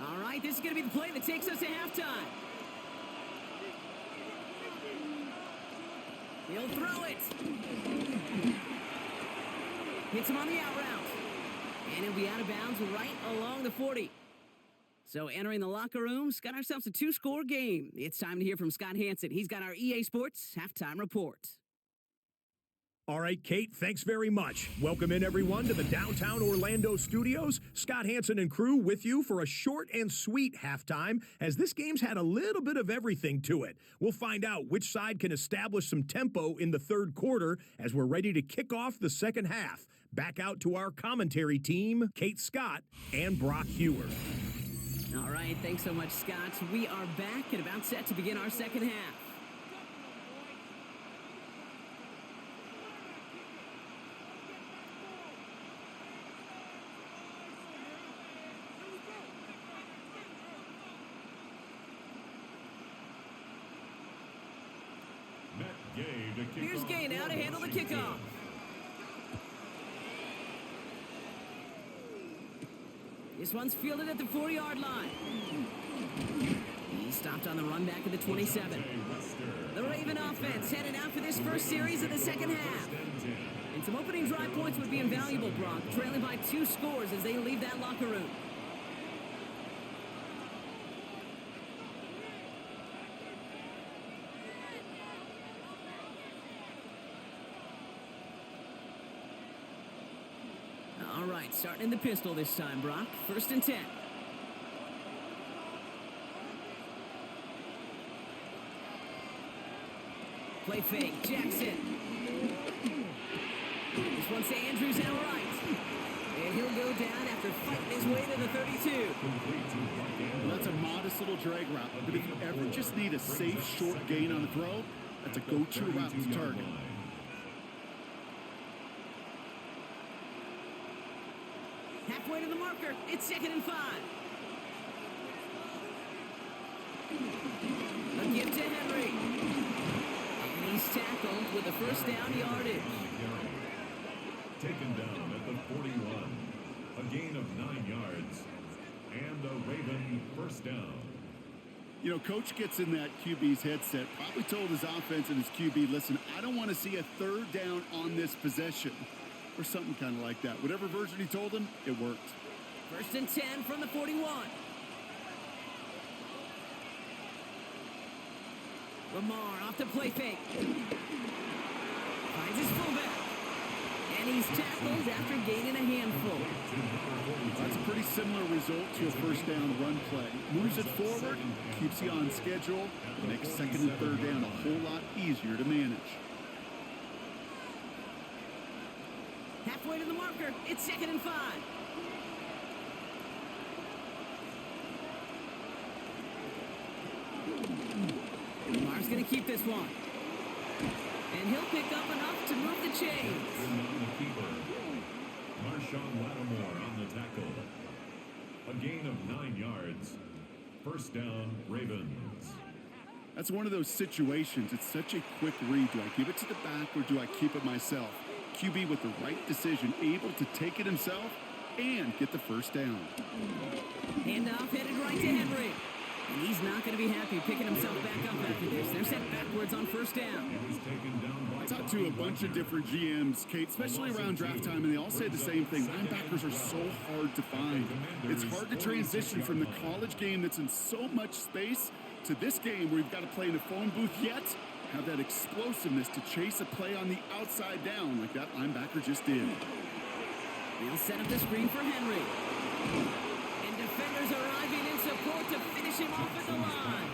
All right, this is going to be the play that takes us to halftime. He'll throw it. Hits him on the out route. And he'll be out of bounds right along the 40. So entering the locker rooms, got ourselves a two-score game. It's time to hear from Scott Hansen. He's got our EA Sports halftime report. All right, Kate, thanks very much. Welcome in, everyone, to the downtown Orlando studios. Scott Hansen and crew with you for a short and sweet halftime, as this game's had a little bit of everything to it. We'll find out which side can establish some tempo in the third quarter as we're ready to kick off the second half. Back out to our commentary team, Kate Scott and Brock Hewer. All right, thanks so much, Scott. We are back and about set to begin our second half. Here's Gay now to handle the kickoff. This one's fielded at the 40-yard line. He stopped on the run back at the 27. The Raven offense headed out for this first series of the second half. And some opening drive points would be invaluable, Brock, trailing by 2 scores as they leave that locker room. All right, starting in the pistol this time, Brock. 1st and 10. Play fake, Jackson. This one's to Andrews out right. And he'll go down after fighting his way to the 32. Well, that's a modest little drag route, but if you ever just need a safe, short gain on the throw, that's a go-to route to target. Halfway to the marker. It's 2nd and 5. A give to Henry. And he's tackled with a first down yardage. Taken down at the 41. A gain of 9 yards. And a Raven first down. You know, Coach gets in that QB's headset, probably told his offense and his QB, listen, I don't want to see a 3rd down on this possession. Or something kind of like that. Whatever version he told him, it worked. 1st and 10 from the 41. Lamar off the play fake. Finds his fullback. And he's tackled after gaining a handful. That's a pretty similar result to a first down run play. Moves it forward, keeps you on schedule, makes 2nd and 3rd down a whole lot easier to manage. Halfway to the marker. It's 2nd and 5. Lamar's going to keep this one. And he'll pick up enough to move the chains. On the keeper. Marshawn Lattimore on the tackle. A gain of 9 yards. First down, Ravens. That's one of those situations. It's such a quick read. Do I give it to the back or do I keep it myself? QB with the right decision, able to take it himself and get the first down. Handoff headed right to Henry. And he's not going to be happy picking himself back up after this. They're set backwards on first down. I talked to a bunch of different GMs, Kate, especially around draft time, and they all say the same thing. Linebackers are so hard to find. It's hard to transition from the college game that's in so much space to this game where you've got to play in a phone booth, yet have that explosiveness to chase a play on the outside down like that linebacker just did. They'll set up the screen for Henry. And defenders arriving in support to finish him off at the line.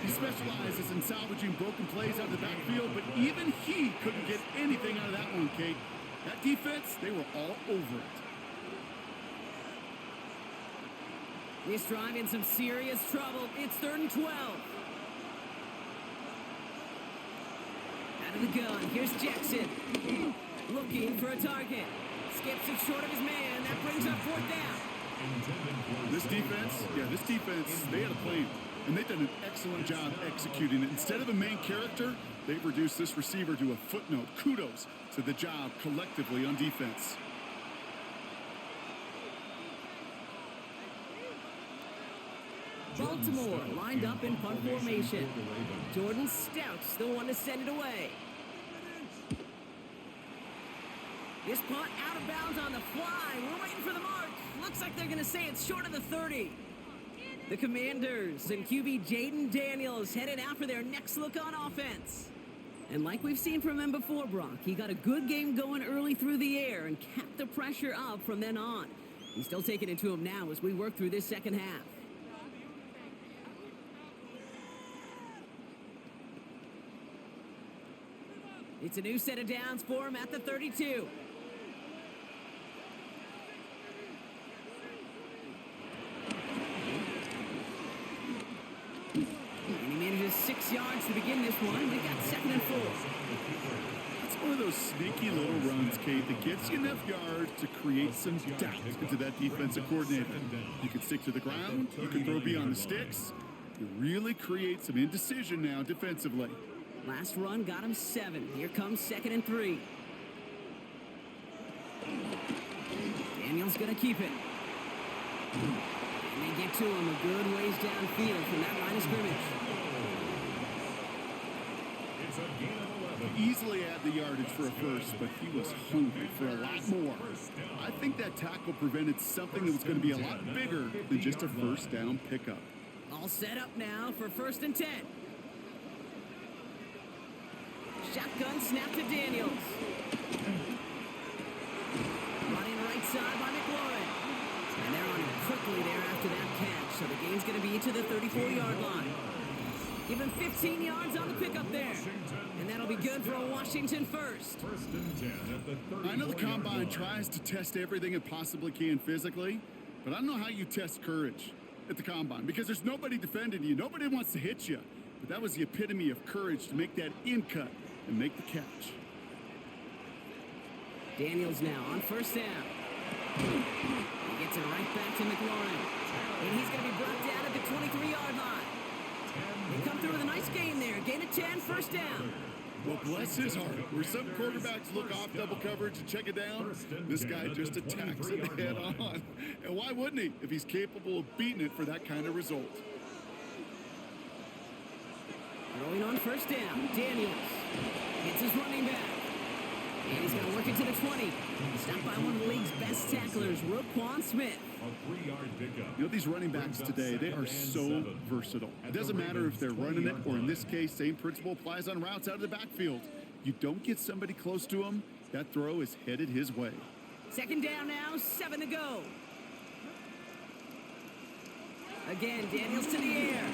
He specializes in salvaging broken plays out of the backfield, but even he couldn't get anything out of that one, Kate. That defense, they were all over it. This drive in some serious trouble. It's 3rd and 12. Out of the gun, here's Jackson. Looking for a target. Skips it short of his man. That brings up 4th down. This defense, they had a plan. And they've done an excellent job executing it. Instead of a main character, they've reduced this receiver to a footnote. Kudos to the job collectively on defense. Baltimore lined up in punt formation. Jordan Stout's the one to send it away. This punt out of bounds on the fly. We're waiting for the mark. Looks like they're going to say it's short of the 30. The Commanders and QB Jaden Daniels headed out for their next look on offense. And like we've seen from him before, Brock, he got a good game going early through the air and kept the pressure up from then on. He's still taking it to him now as we work through this second half. It's a new set of downs for him at the 32. And he manages 6 yards to begin this one. They got 2nd and 4. It's one of those sneaky little runs, Kate, that gets you enough yards to create some doubt into that defensive coordinator. You can stick to the ground. You can throw beyond the sticks. You really create some indecision now defensively. Last run got him 7. Here comes 2nd and 3. Daniels gonna keep it. And they get to him a good ways downfield from that line of scrimmage. It's a gain of 11. Easily had the yardage for a first, but he was hungry for a lot more. I think that tackle prevented something that was going to be a lot bigger than just a first down pickup. All set up now for 1st and 10. Shotgun snap to Daniels. Running right side by McLaurin. And they're on him quickly there after that catch. So the game's going to be to the 34-yard line. Give him 15 yards on the pickup there. And that'll be good for a Washington first. 1st and 10 at the 34. I know the Combine tries to test everything it possibly can physically, but I don't know how you test courage at the Combine because there's nobody defending you. Nobody wants to hit you. But that was the epitome of courage to make that in cut and make the catch. Daniels now on 1st down. He gets it right back to McLaurin. And he's going to be brought down at the 23-yard line. They come through with a nice gain there. Gain of 10, 1st down. Well, bless his heart. Where some quarterbacks look off double coverage and check it down, this guy just attacks it head on. And why wouldn't he if he's capable of beating it for that kind of result? Throwing on 1st down. Daniels gets his running back. And he's going to work it to the 20. Stopped by one of the league's best tacklers, Roquan Smith. A 3-yard pickup. You know, these running backs today, they are so versatile. It doesn't matter if they're running it, or in this case, same principle applies on routes out of the backfield. You don't get somebody close to him, that throw is headed his way. 2nd down now, 7 to go. Again, Daniels to the air.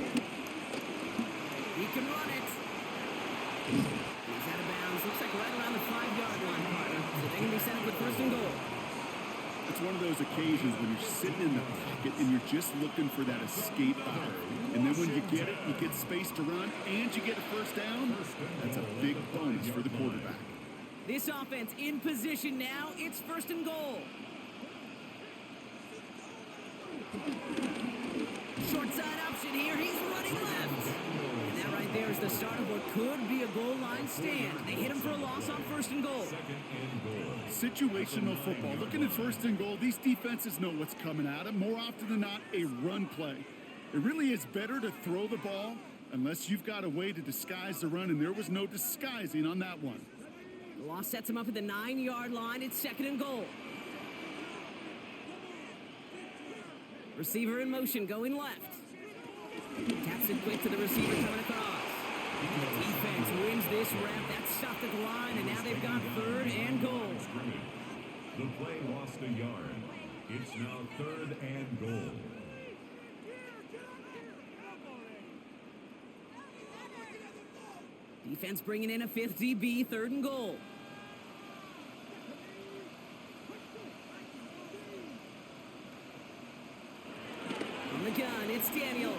He can run it. He's out of bounds. Looks like right around the 5-yard line, partner. So they're going to be set up with 1st and goal. It's one of those occasions when you're sitting in the pocket and you're just looking for that escape valve. And then when you get it, you get space to run, and you get a 1st down. That's a big bonus for the quarterback. This offense in position now. It's 1st and goal. Short side option here. He's running left. And that right there is the start of what could be a goal line stand. They hit him for a loss on 1st and goal. Situational football. Looking at 1st and goal, these defenses know what's coming at them. More often than not, a run play. It really is better to throw the ball unless you've got a way to disguise the run, and there was no disguising on that one. The loss sets him up at the 9-yard line. It's 2nd and goal. Receiver in motion, going left. Taps it quick to the receiver coming across. The defense wins this rep. That's stopped at the line, and now they've got 3rd and goal. The play lost a yard. It's now 3rd and goal. Defense bringing in a 5th DB, 3rd and goal. On the gun, it's Daniels.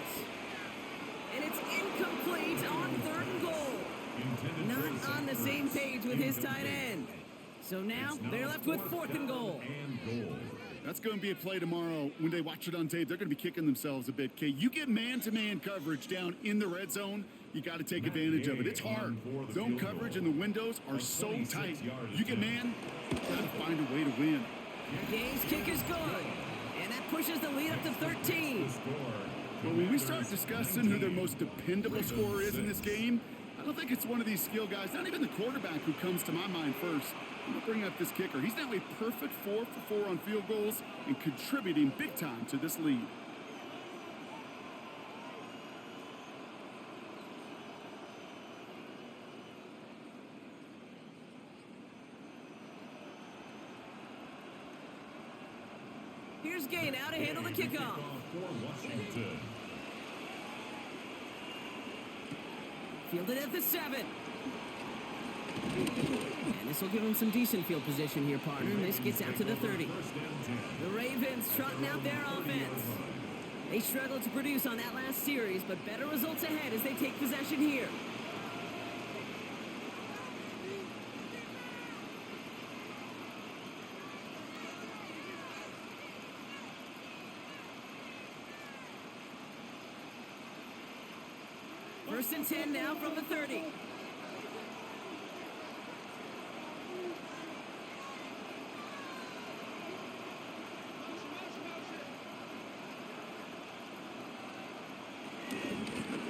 And it's incomplete on 3rd and goal. Not on the same page with his tight end. So now they're left with 4th and goal. That's going to be a play tomorrow. When they watch it on tape, they're going to be kicking themselves a bit. Okay, you get man-to-man coverage down in the red zone, you got to take advantage of it. It's hard. Zone coverage and the windows are so tight. You get man, you got to find a way to win. Game's kick is good. And that pushes the lead up to 13. But when we start discussing who their most dependable scorer is in this game, I don't think it's one of these skill guys, not even the quarterback, who comes to my mind first. I'm going to bring up this kicker. He's now a perfect 4 for 4 on field goals and contributing big time to this lead. Here's Gay now to handle the kickoff. Fielded at the 7. And this will give him some decent field position here, partner. And this gets out to the 30. The Ravens trotting out their offense. They struggled to produce on that last series, but better results ahead as they take possession here. First and 10 now from the 30.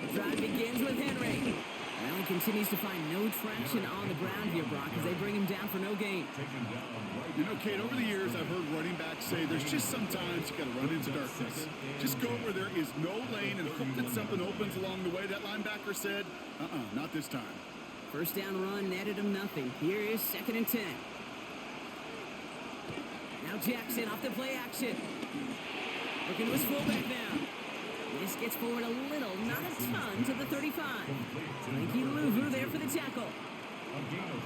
The drive begins with Henry. Well, he continues to find no traction on the ground here, Brock, as they bring him down for no gain. You know, Kate, over the years, I've heard running backs say there's just sometimes you got to run into darkness. Just go where there is no lane and hope that something opens along the way. That linebacker said, not this time. First down run netted him nothing. Here is 2nd and 10. Now Jackson off the play action. Looking to his fullback now. This gets forward a little, not a ton, to the 35. Frankie Louvu there for the tackle.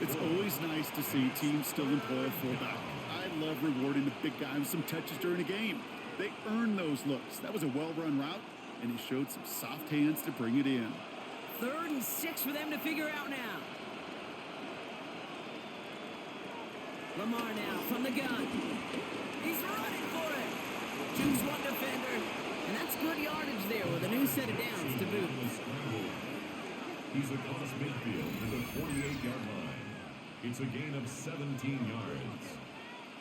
It's always nice to see teams still employ a fullback. I love rewarding the big guy with some touches during a game. They earn those looks. That was a well-run route, and he showed some soft hands to bring it in. 3rd and 6 for them to figure out now. Lamar now from the gun. He's running for it. Choose one defender. And that's good yardage there with a new set of downs to boot. He's across midfield to the 48-yard line. It's a gain of 17 yards.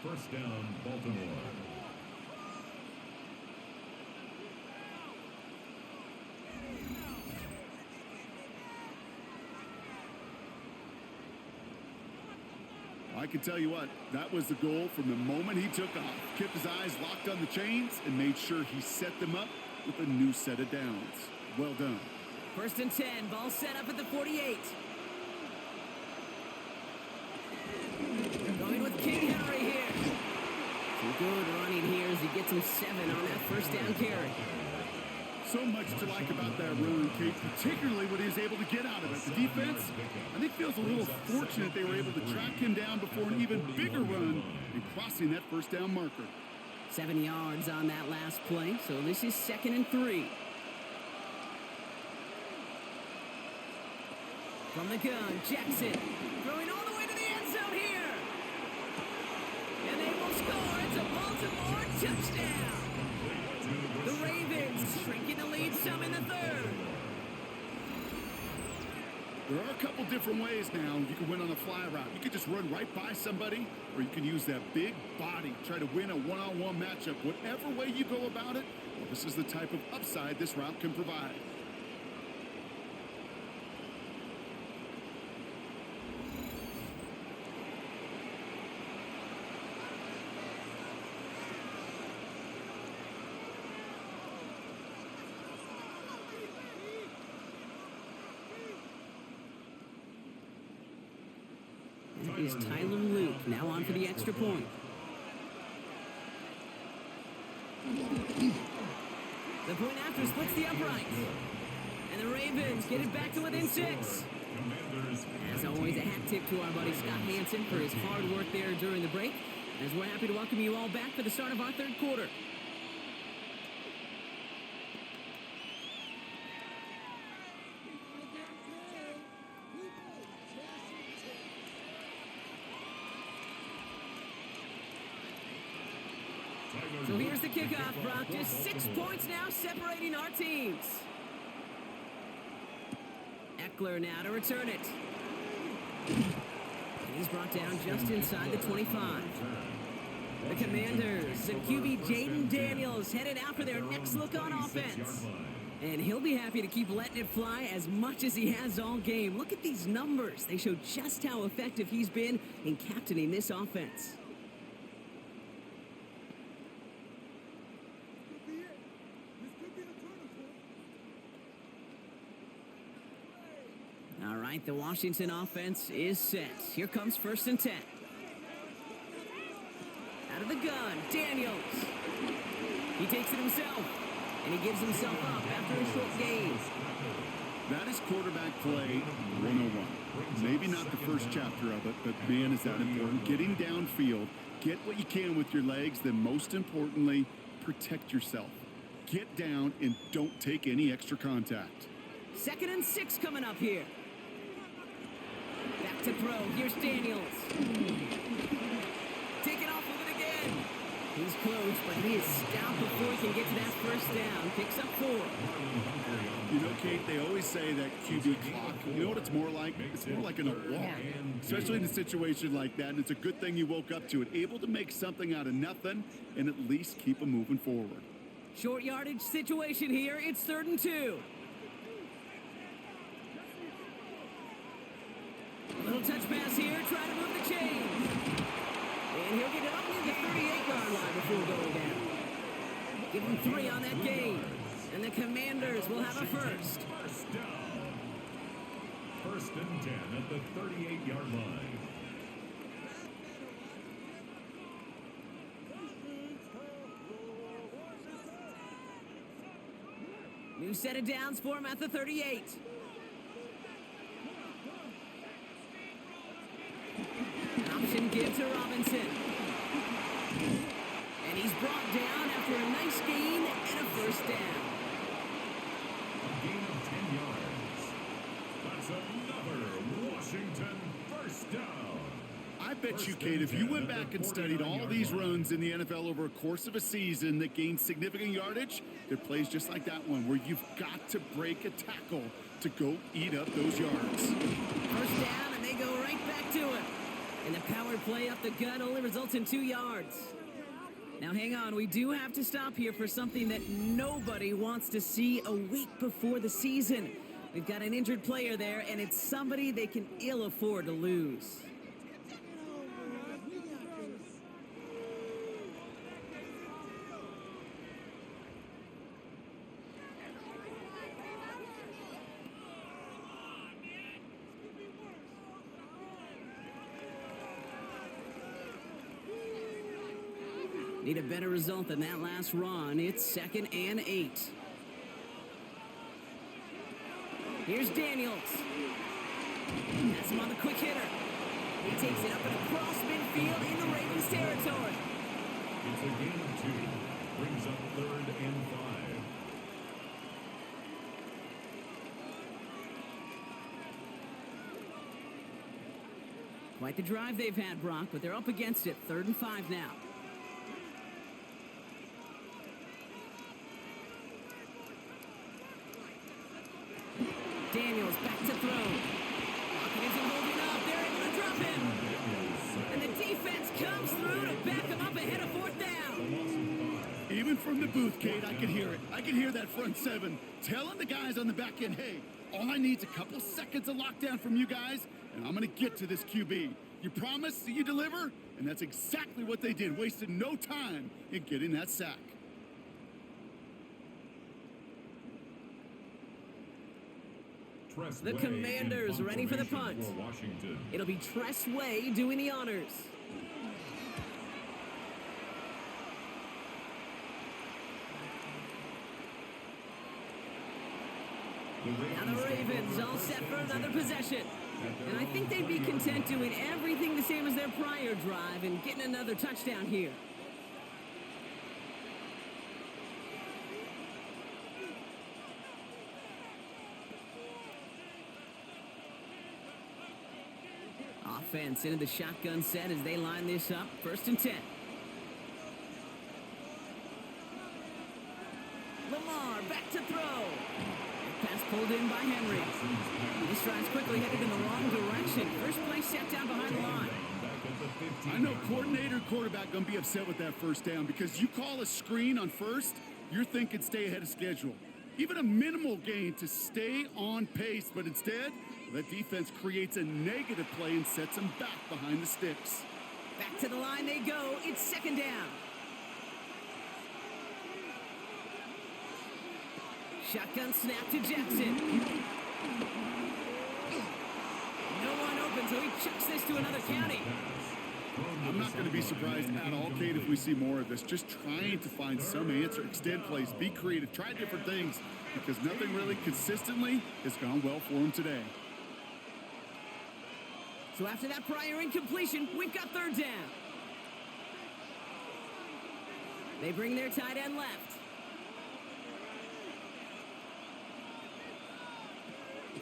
First down, Baltimore. I can tell you what, that was the goal from the moment he took off. Kept his eyes locked on the chains and made sure he set them up with a new set of downs. Well done. First and 10, ball set up at the 48. Going with King Henry here. Some good running here as he gets him 7 on that first down carry. So much to like about that run, Kate, particularly what he was able to get out of it. The defense, I think, feels a little fortunate they were able to track him down before an even bigger run and crossing that first down marker. 7 yards on that last play, so this is 2nd and 3. From the gun, Jackson throwing all the way to the end zone here. And they will score. It's a Baltimore touchdown. The Ravens shrinking the lead some in the 3rd. There are a couple different ways now you can win on a fly route. You could just run right by somebody, or you can use that big body, try to win a one-on-one matchup. Whatever way you go about it, This is the type of upside this route can provide. Is Tyler Luke now on for the extra point. The point after splits the upright. And the Ravens get it back to within 6. As always, a hat tip to our buddy Scott Hansen for his hard work there during the break, as we're happy to welcome you all back for the start of our third quarter. So here's the kickoff, Brock. Just 6 points now separating our teams. Eckler now to return it. And he's brought down just inside the 25. The Commanders and QB Jaden Daniels headed out for their next look on offense. And he'll be happy to keep letting it fly as much as he has all game. Look at these numbers. They show just how effective he's been in captaining this offense. All right, the Washington offense is set. Here comes 1st and 10. Out of the gun, Daniels. He takes it himself, and he gives himself up after a short gain. That is quarterback play 101. Maybe not the first chapter of it, but man, is that important. Getting downfield, get what you can with your legs, then most importantly, protect yourself. Get down and don't take any extra contact. 2nd and 6 coming up here. Back to throw. Here's Daniels. Taking off with it again. He's close, but he is stopped before he can get to that 1st down. Picks up 4. You know, Kate, they always say that QB clock, you know what it's more like? It's more like an alarm, especially in a situation like that. And it's a good thing you woke up to it, able to make something out of nothing and at least keep them moving forward. Short yardage situation here. It's 3rd and 2. A little touch pass here, trying to move the chains. And he'll get it up near the 38-yard line before going down. Give him 3 on that gain. And the Commanders will have a first. First down. 1st and 10 at the 38-yard line. New set of downs for him at the 38. Option give to Robinson. And he's brought down after a nice gain and a 1st down. A gain of 10 yards. That's another Washington 1st down. I bet you, Kate, if you went back and studied all these runs in the NFL over a course of a season that gained significant yardage, there are plays just like that one where you've got to break a tackle to go eat up those yards. 1st down, and they go right back to it. And the power play up the gut only results in 2 yards. Now hang on, we do have to stop here for something that nobody wants to see a week before the season. We've got an injured player there, and it's somebody they can ill afford to lose. Need a better result than that last run. It's 2nd and 8. Here's Daniels. That's him on the quick hitter. He takes it up and across midfield in the Ravens territory. It's a gain of 2. Brings up 3rd and 5. Quite the drive they've had, Brock, but they're up against it. 3rd and 5 now. Daniels back to throw. Lockett isn't holding up. They're able to drop him. And the defense comes through to back him up ahead of 4th down. Even from the booth, Kate, I could hear it. I could hear that front seven telling the guys on the back end, hey, all I need is a couple seconds of lockdown from you guys, and I'm going to get to this QB. You promise that you deliver? And that's exactly what they did, wasted no time in getting that sack. The Commanders ready for the punt. It'll be Tress Way doing the honors. Now the Ravens all set for another possession. And I think they'd be content doing everything the same as their prior drive and getting another touchdown here. Offense into the shotgun set as they line this up. 1st and 10. Lamar back to throw. Pass pulled in by Henry. This drive's quickly headed in the wrong direction. First play set down behind the line. I know coordinator and quarterback going to be upset with that first down because you call a screen on first, you're thinking stay ahead of schedule. Even a minimal gain to stay on pace, but instead, that defense creates a negative play and sets them back behind the sticks. Back to the line they go. It's 2nd down. Shotgun snap to Jackson. No one open, so he chucks this to another county. I'm not going to be surprised at all, Kate, if we see more of this. Just trying to find some answer, extend plays, be creative, try different things, because nothing really consistently has gone well for him today. So after that prior incompletion, we've got 3rd down. They bring their tight end left.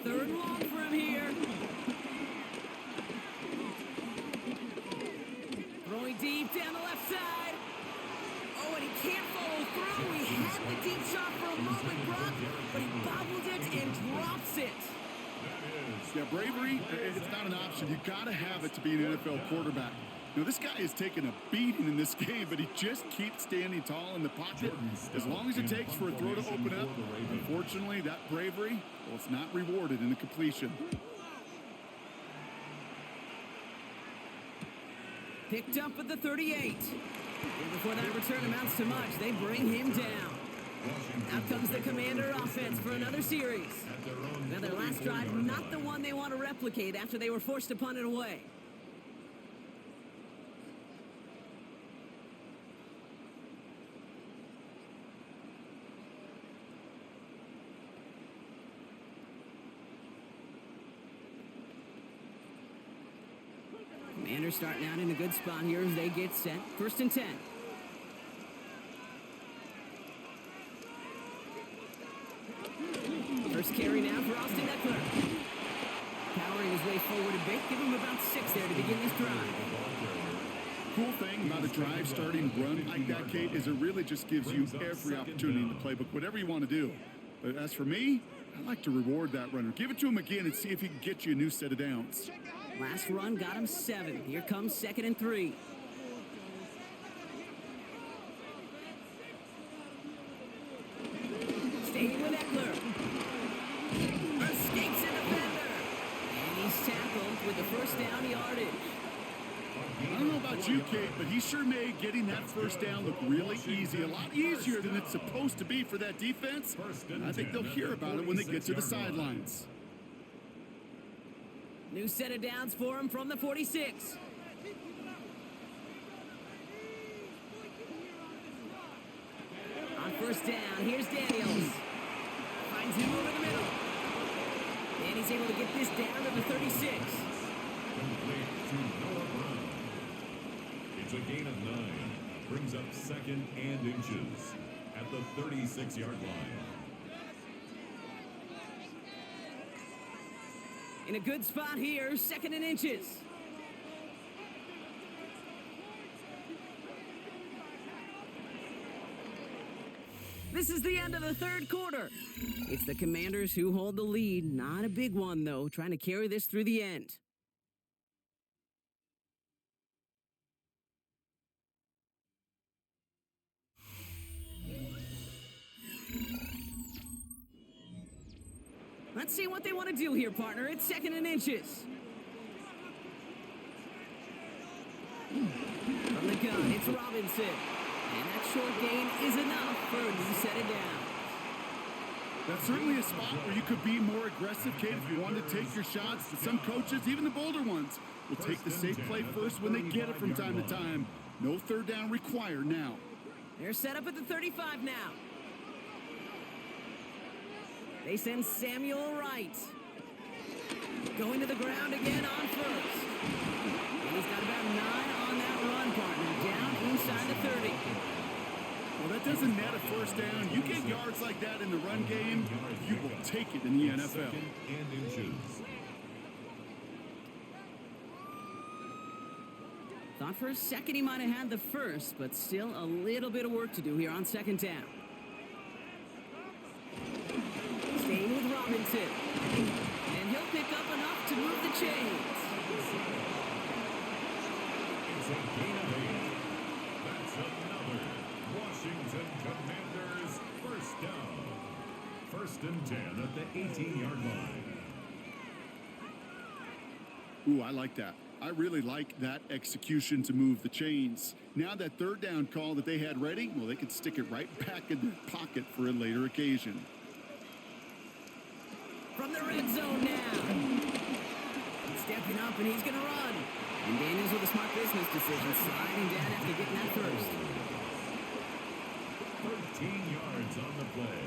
3rd and long for him here. Throwing deep down the left side. Oh, and he can't follow through. He had the deep shot for a moment, Brock, but he bobbled it and drops it. Yeah, bravery, it's not an option. You got to have it to be an NFL quarterback. Now, this guy is taking a beating in this game, but he just keeps standing tall in the pocket as long as it takes for a throw to open up. Unfortunately, that bravery, well, it's not rewarded in a completion. Picked up at the 38. And before that return amounts to much, they bring him down. Out comes the Commander offense for another series. Now their last drive, not the one they want to replicate after they were forced to punt it away. Commanders starting out in a good spot here as they get set. 1st and 10. First carry now for Austin Eckler. Powering his way forward a bit, giving him about 6 there to begin this drive. Cool thing about a drive starting run like that, Kate, is it really just gives you every opportunity in the playbook, whatever you want to do. But as for me, I like to reward that runner. Give it to him again and see if he can get you a new set of downs. Last run got him 7. Here comes 2nd and 3. Staying with Eckler. Escapes a defender. And he's tackled with the first down yardage. I don't know about you, Kate, but he sure made getting that first down look really easy. A lot easier than it's supposed to be for that defense. And I think they'll hear about it when they get to the sidelines. New set of downs for him from the 46. On 1st down, here's Daniels. Finds him over the middle. And he's able to get this down to the 36. Complete to Noah Brown. It's a gain of 9. Brings up 2nd and inches at the 36-yard line. In a good spot here, 2nd and inches. This is the end of the 3rd quarter. It's the Commanders who hold the lead. Not a big one, though, trying to carry this through the end. Let's see what they want to do here, partner. It's 2nd and inches. From the gun, it's Robinson. And that short gain is enough for a new set of downs. That's certainly a spot where you could be more aggressive, Kate, if you wanted to take your shots. But some coaches, even the bolder ones, will take the safe play first when they get it from time to time. No third down required now. They're set up at the 35 now. They send Samuel Wright. Going to the ground again on first. And he's got about 9 on that run, partner. Down inside the 30. Well, that doesn't net a first down. You get yards like that in the run game, you will take it in the NFL. 2nd and inches. Thought for a second he might have had the first, but still a little bit of work to do here on 2nd down. Staying with Robinson. And he'll pick up enough to move the chains. It's a gain of 8. That's another Washington Commanders first down. 1st and 10 at the 18-yard line. Ooh, I like that. I really like that execution to move the chains. Now that third down call that they had ready, well, they could stick it right back in their pocket for a later occasion. From the red zone now. Stepping up, and he's going to run. And Daniels with a smart business decision, sliding down after getting that first. 13 yards on the play.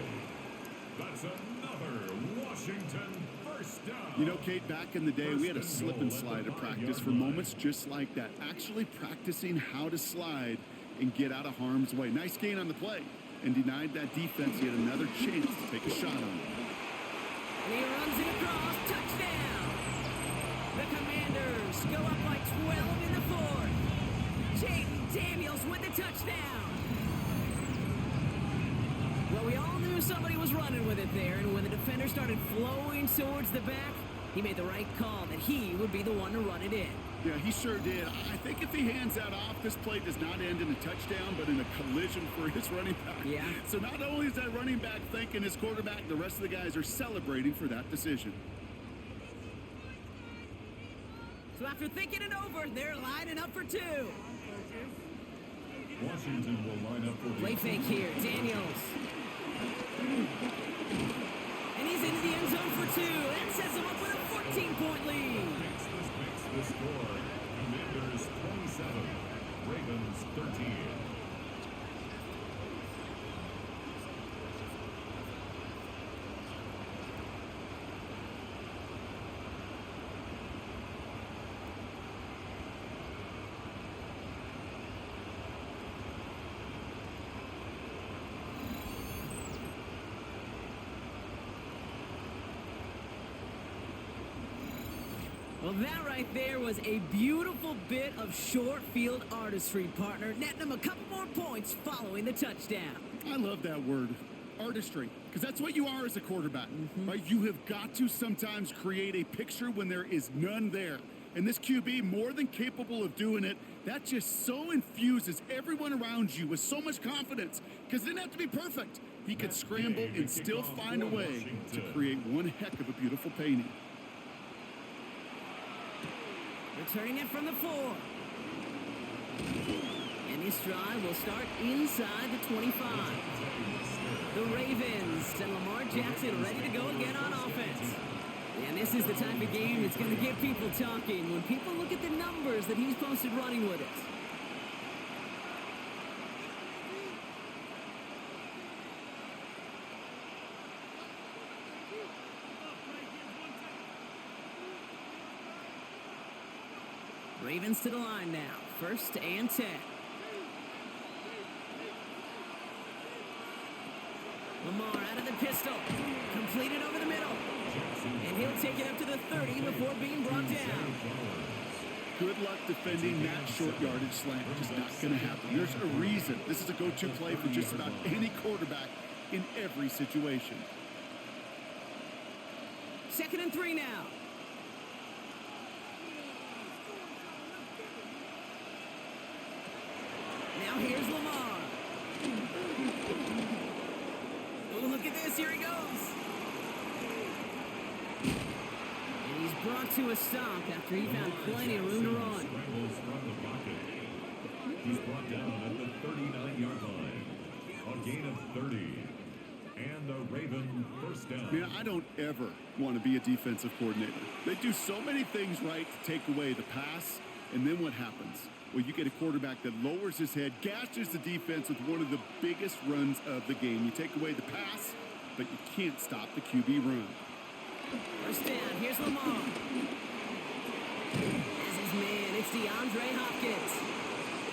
That's another Washington first down. You know, Kate, back in the day, we had a slip and slide at practice for moments just like that. Actually practicing how to slide and get out of harm's way. Nice gain on the play. And denied that defense yet another chance to take a shot on it. And he runs it across. Touchdown! The Commanders go up by 12 in the 4th. Jaden Daniels with the touchdown. Well, we all knew somebody was running with it there, and when the defender started flowing towards the back, he made the right call that he would be the one to run it in. Yeah, he sure did. I think if he hands that off, this play does not end in a touchdown, but in a collision for his running back. Yeah. So not only is that running back thanking his quarterback, the rest of the guys are celebrating for that decision. So after thinking it over, they're lining up for 2. Washington will line up for the Play fake here, Daniels. And he's into the end zone for 2. That sets him up with a 14-point lead. makes the score. Commanders 27, Ravens 13. Well, that right there was a beautiful bit of short field artistry, partner. Netting them a couple more points following the touchdown. I love that word, artistry, because that's what you are as a quarterback, right? You have got to sometimes create a picture when there is none there. And this QB, more than capable of doing it, that just so infuses everyone around you with so much confidence, because it didn't have to be perfect. He could scramble and still find a way to create one heck of a beautiful painting. Returning it from the 4. And this drive will start inside the 25. The Ravens and Lamar Jackson ready to go again on offense. And this is the type of game that's going to get people talking when people look at the numbers that he's posted running with it. Ravens to the line now. 1st and 10. Lamar out of the pistol. Completed over the middle. And he'll take it up to the 30 before being brought down. Good luck defending that short yardage slant. Just not going to happen. There's a reason. This is a go-to play for just about any quarterback in every situation. 2nd and 3 now. Now here's Lamar. Oh, look at this. Here he goes. brought to a stop after he found plenty of room to run. Scrambles from the pocket. He's brought down at the 39-yard line. A gain of 30. And a Raven first down. Man, I don't ever want to be a defensive coordinator. They do so many things right to take away the pass, and then what happens? Well, you get a quarterback that lowers his head, gashes the defense with one of the biggest runs of the game. You take away the pass, but you can't stop the QB run. First down, here's Lamar. As his man, it's DeAndre Hopkins.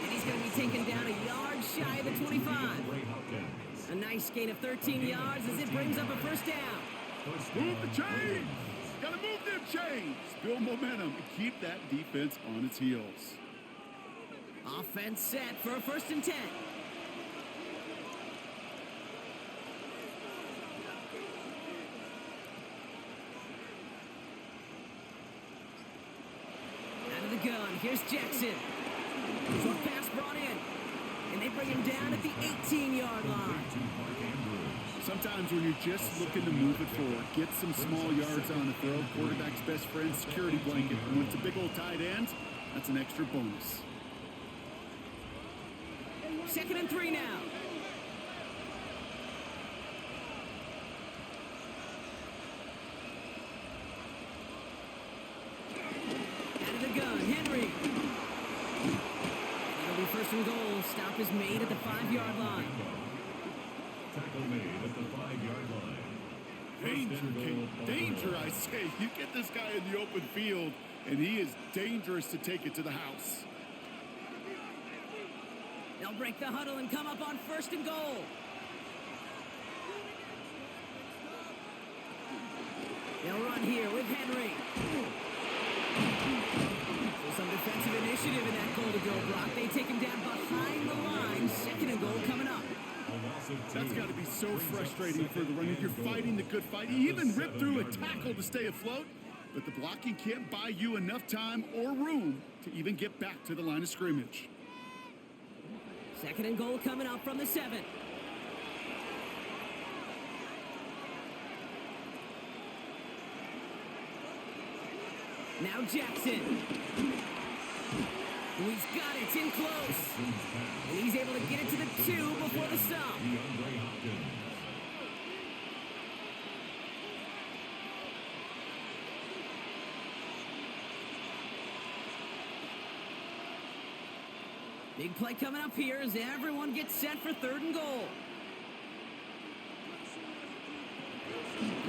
And he's going to be taken down a yard shy of the 25. A nice gain of 13 yards as it brings up a first down. Move the chains! Gotta move them chains! Build momentum and keep that defense on its heels. Offense set for a 1st and 10. Out of the gun, here's Jackson. Short pass brought in. And they bring him down at the 18-yard line. Sometimes when you're just looking to move it forward, get some small yards on the throw, quarterback's best friend, security blanket. And when it's a big old tight end, that's an extra bonus. 2nd and 3 now. Out of the gun, Henry. It'll be 1st and goal. Stop is made at the 5-yard line. Tackle made at the 5-yard line. Danger, Kate. Danger, I say. You get this guy in the open field, and he is dangerous to take it to the house. They'll break the huddle and come up on 1st and goal. They'll run here with Henry. So some defensive initiative in that goal to go, Brock. They take him down behind the line. 2nd and goal coming up. That's got to be so frustrating for the runner. You're fighting the good fight. You even rip through a tackle to stay afloat, but the blocking can't buy you enough time or room to even get back to the line of scrimmage. 2nd and goal coming up from the 7. Now Jackson. He's got it. It's in close. And he's able to get it to the 2 before the stop. Big play coming up here as everyone gets set for 3rd and goal.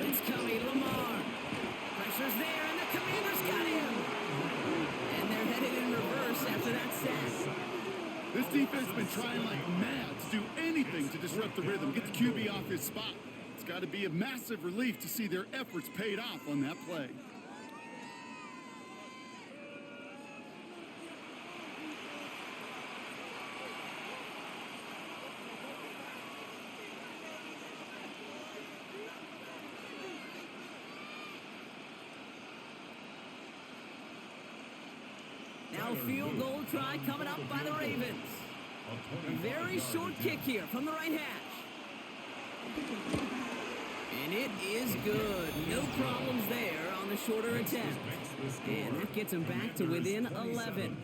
It's coming, Lamar. Pressure's there, and the Commanders got him. And they're headed in reverse after that sack. This defense has been trying like mad to do anything to disrupt the rhythm, get the QB off his spot. It's got to be a massive relief to see their efforts paid off on that play. Now a field goal try coming up by the Ravens. A very short kick here from the right hash. And it is good. No problems there on the shorter attempt. And that gets them back to within 11.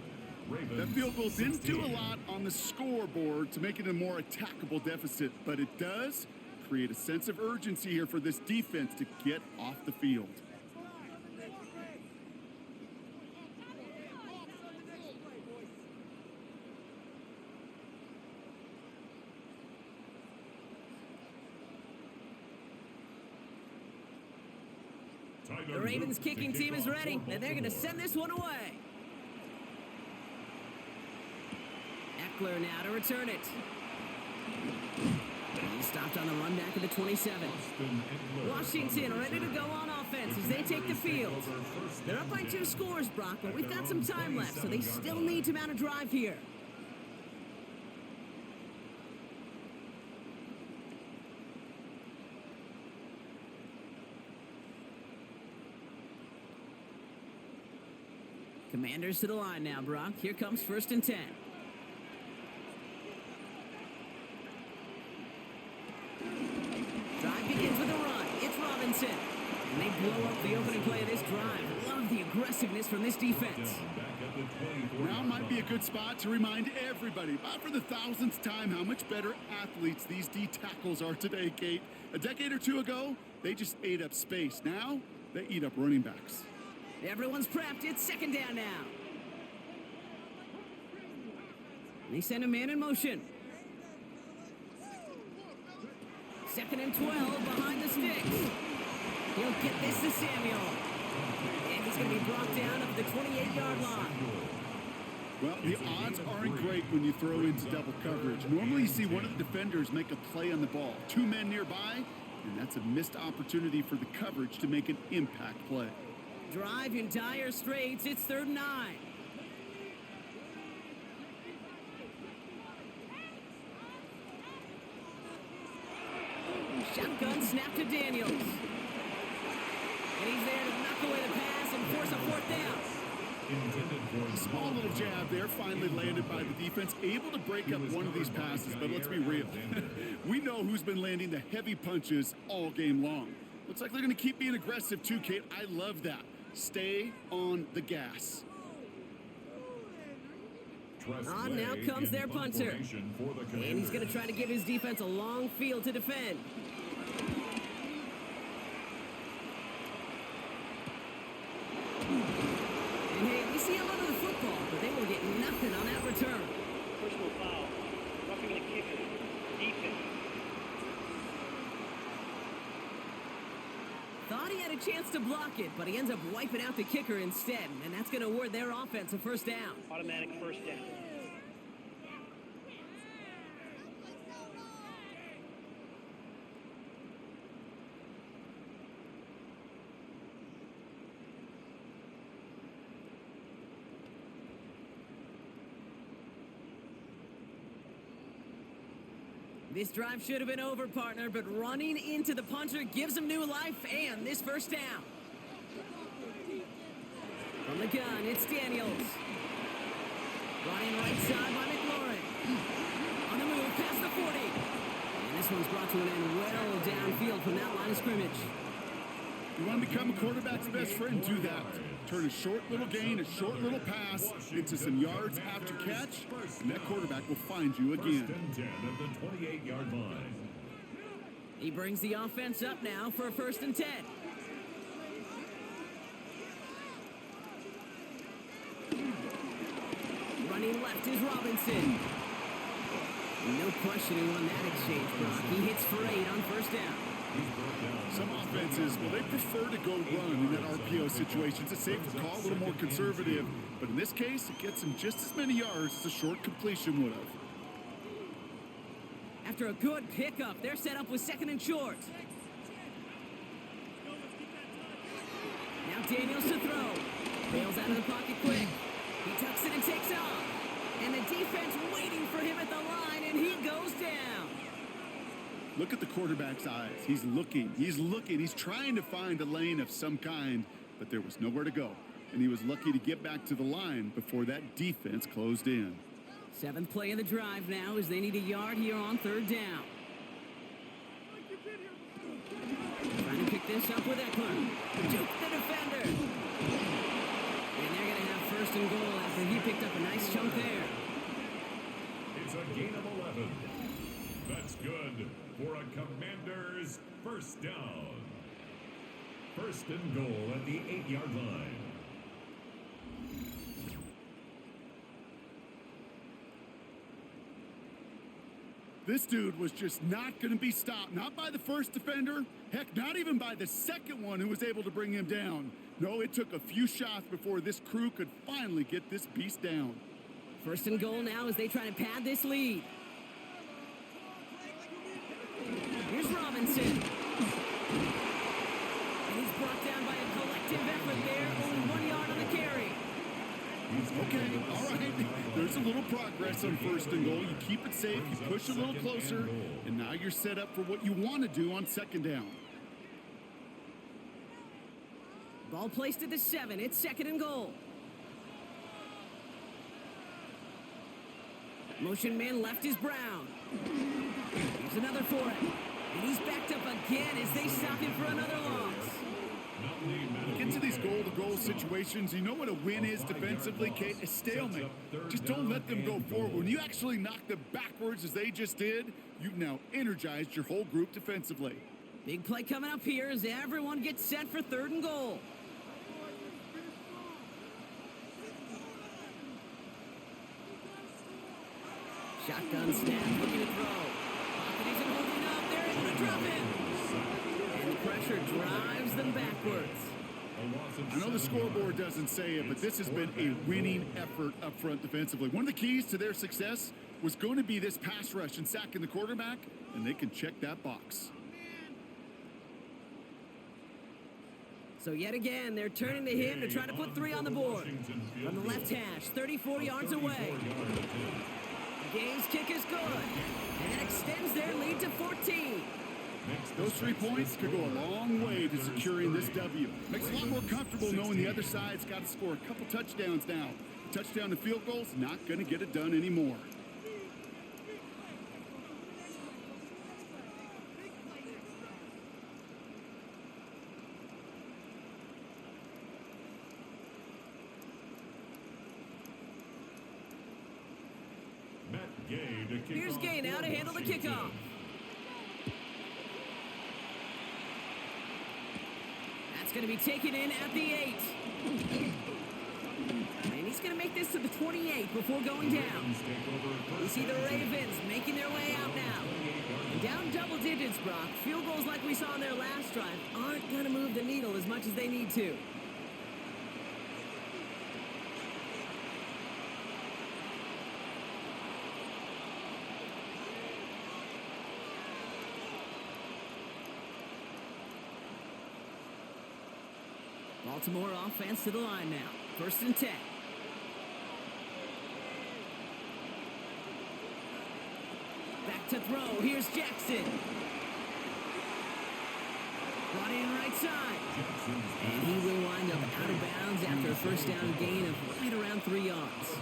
That field goal didn't do a lot on the scoreboard to make it a more attackable deficit, but it does create a sense of urgency here for this defense to get off the field. The Ravens kicking team is ready, and they're going to send this one away. Eckler now to return it. He stopped on the run back of the 27. Washington ready to go on offense as they take the field. They're up by 2 scores, Brock, but we've got some time left, so they still need to mount a drive here. Commanders to the line now, Brock. Here comes 1st and 10. Drive begins with a run. It's Robinson. And they blow up the opening play of this drive. Love the aggressiveness from this defense. Now might be a good spot to remind everybody, about for the thousandth time, how much better athletes these D tackles are today, Kate. A decade or two ago, they just ate up space. Now, they eat up running backs. Everyone's prepped. It's second down now. And they send a man in motion. Second and 12 behind the sticks. He'll get this to Samuel. And he's going to be brought down up the 28-yard line. Well, the odds aren't great when you throw into double coverage. Normally you see one of the defenders make a play on the ball. Two men nearby, and that's a missed opportunity for the coverage to make an impact play. Drive in dire straits. It's 3rd and 9. Shotgun snap to Daniels. And he's there to knock away the pass and force a 4th down. A small little jab there, finally landed by the defense, able to break up one of these passes, but let's be real. We know who's been landing the heavy punches all game long. Looks like they're going to keep being aggressive too, Kate. I love that. Stay on the gas. On now comes their punter. And he's going to try to give his defense a long field to defend. And hey, we see a lot of the football, but they will get nothing on that return. Personal foul. Roughing the kicker. Defense. Thought he had a chance to block it, but he ends up wiping out the kicker instead. And that's going to award their offense a 1st down. Automatic 1st down. This drive should have been over, partner, but running into the punter gives him new life and this 1st down. From the gun, it's Daniels. Running right side by McLaurin. On the move, past the 40. And this one's brought to an end well downfield from that line of scrimmage. You want to become a quarterback's best friend? Do that. Turn a short little gain, a short little pass into some yards after catch, and that quarterback will find you again. 1st and 10 at the 28-yard line. He brings the offense up now for a 1st and 10. Running left is Robinson. No question who won that exchange, Brock. He hits for 8 on 1st down. Some offenses, well, they prefer to go run in that RPO situation. It's a safer call, a little more conservative. But in this case, it gets them just as many yards as a short completion would have. After a good pickup, they're set up with 2nd and short. Now Daniels to throw. Bails out of the pocket quick. He tucks it and takes off. And the defense waiting for him at the line, and he goes down. Look at the quarterback's eyes. He's looking. He's trying to find a lane of some kind, but there was nowhere to go. And he was lucky to get back to the line before that defense closed in. 7th play of the drive now as they need a yard here on 3rd down. Trying to pick this up with Eckler. Juke the defender. And they're going to have 1st and goal after he picked up a nice chunk there. It's a gain of 11. That's good for a Commander's 1st down. 1st and goal at the 8-yard line. This dude was just not going to be stopped. Not by the first defender. Heck, not even by the second one who was able to bring him down. No, it took a few shots before this crew could finally get this beast down. 1st and goal now as they try to pad this lead. Here's Robinson. And he's brought down by a collective effort there. Only 1 yard on the carry. Okay, all right. There's a little progress on 1st and goal. You keep it safe, you push a little closer, and now you're set up for what you want to do on 2nd down. Ball placed at the 7. It's 2nd and goal. Motion man left is Brown. Here's another for it. And he's backed up again as they stop him for another loss. goal-to-goal situations, you know what a win is defensively, Kate? A stalemate. Just don't let them go forward. When you actually knock them backwards as they just did, you've now energized your whole group defensively. Big play coming up here as everyone gets set for 3rd and goal. Shotgun snap, looking to throw. Pocket isn't holding up. They're able to drop it. And the pressure drives them backwards. I know the scoreboard doesn't say it, but this has been a winning effort up front defensively. One of the keys to their success was going to be this pass rush and sacking the quarterback, and they can check that box. So yet again, they're turning to him to try to put 3 on the board. From the left hash, 34 yards away. The game's kick is good, and that extends their lead to 14. Those 3 points could go a long way to securing this W. Makes it a lot more comfortable knowing the other side's got to score a couple touchdowns now. Touchdown and field goals, not going to get it done anymore. Here's Gay now to handle the kickoff. That's going to be taken in at the 8. And he's going to make this to the 28 before going down. We see the Ravens making their way out now. And down double digits, Brock. Field goals like we saw on their last drive aren't going to move the needle as much as they need to. Baltimore offense to the line now. 1st and 10. Back to throw. Here's Jackson. Brought in right side. And he will wind up out of bounds after a 1st down gain of right around 3 yards.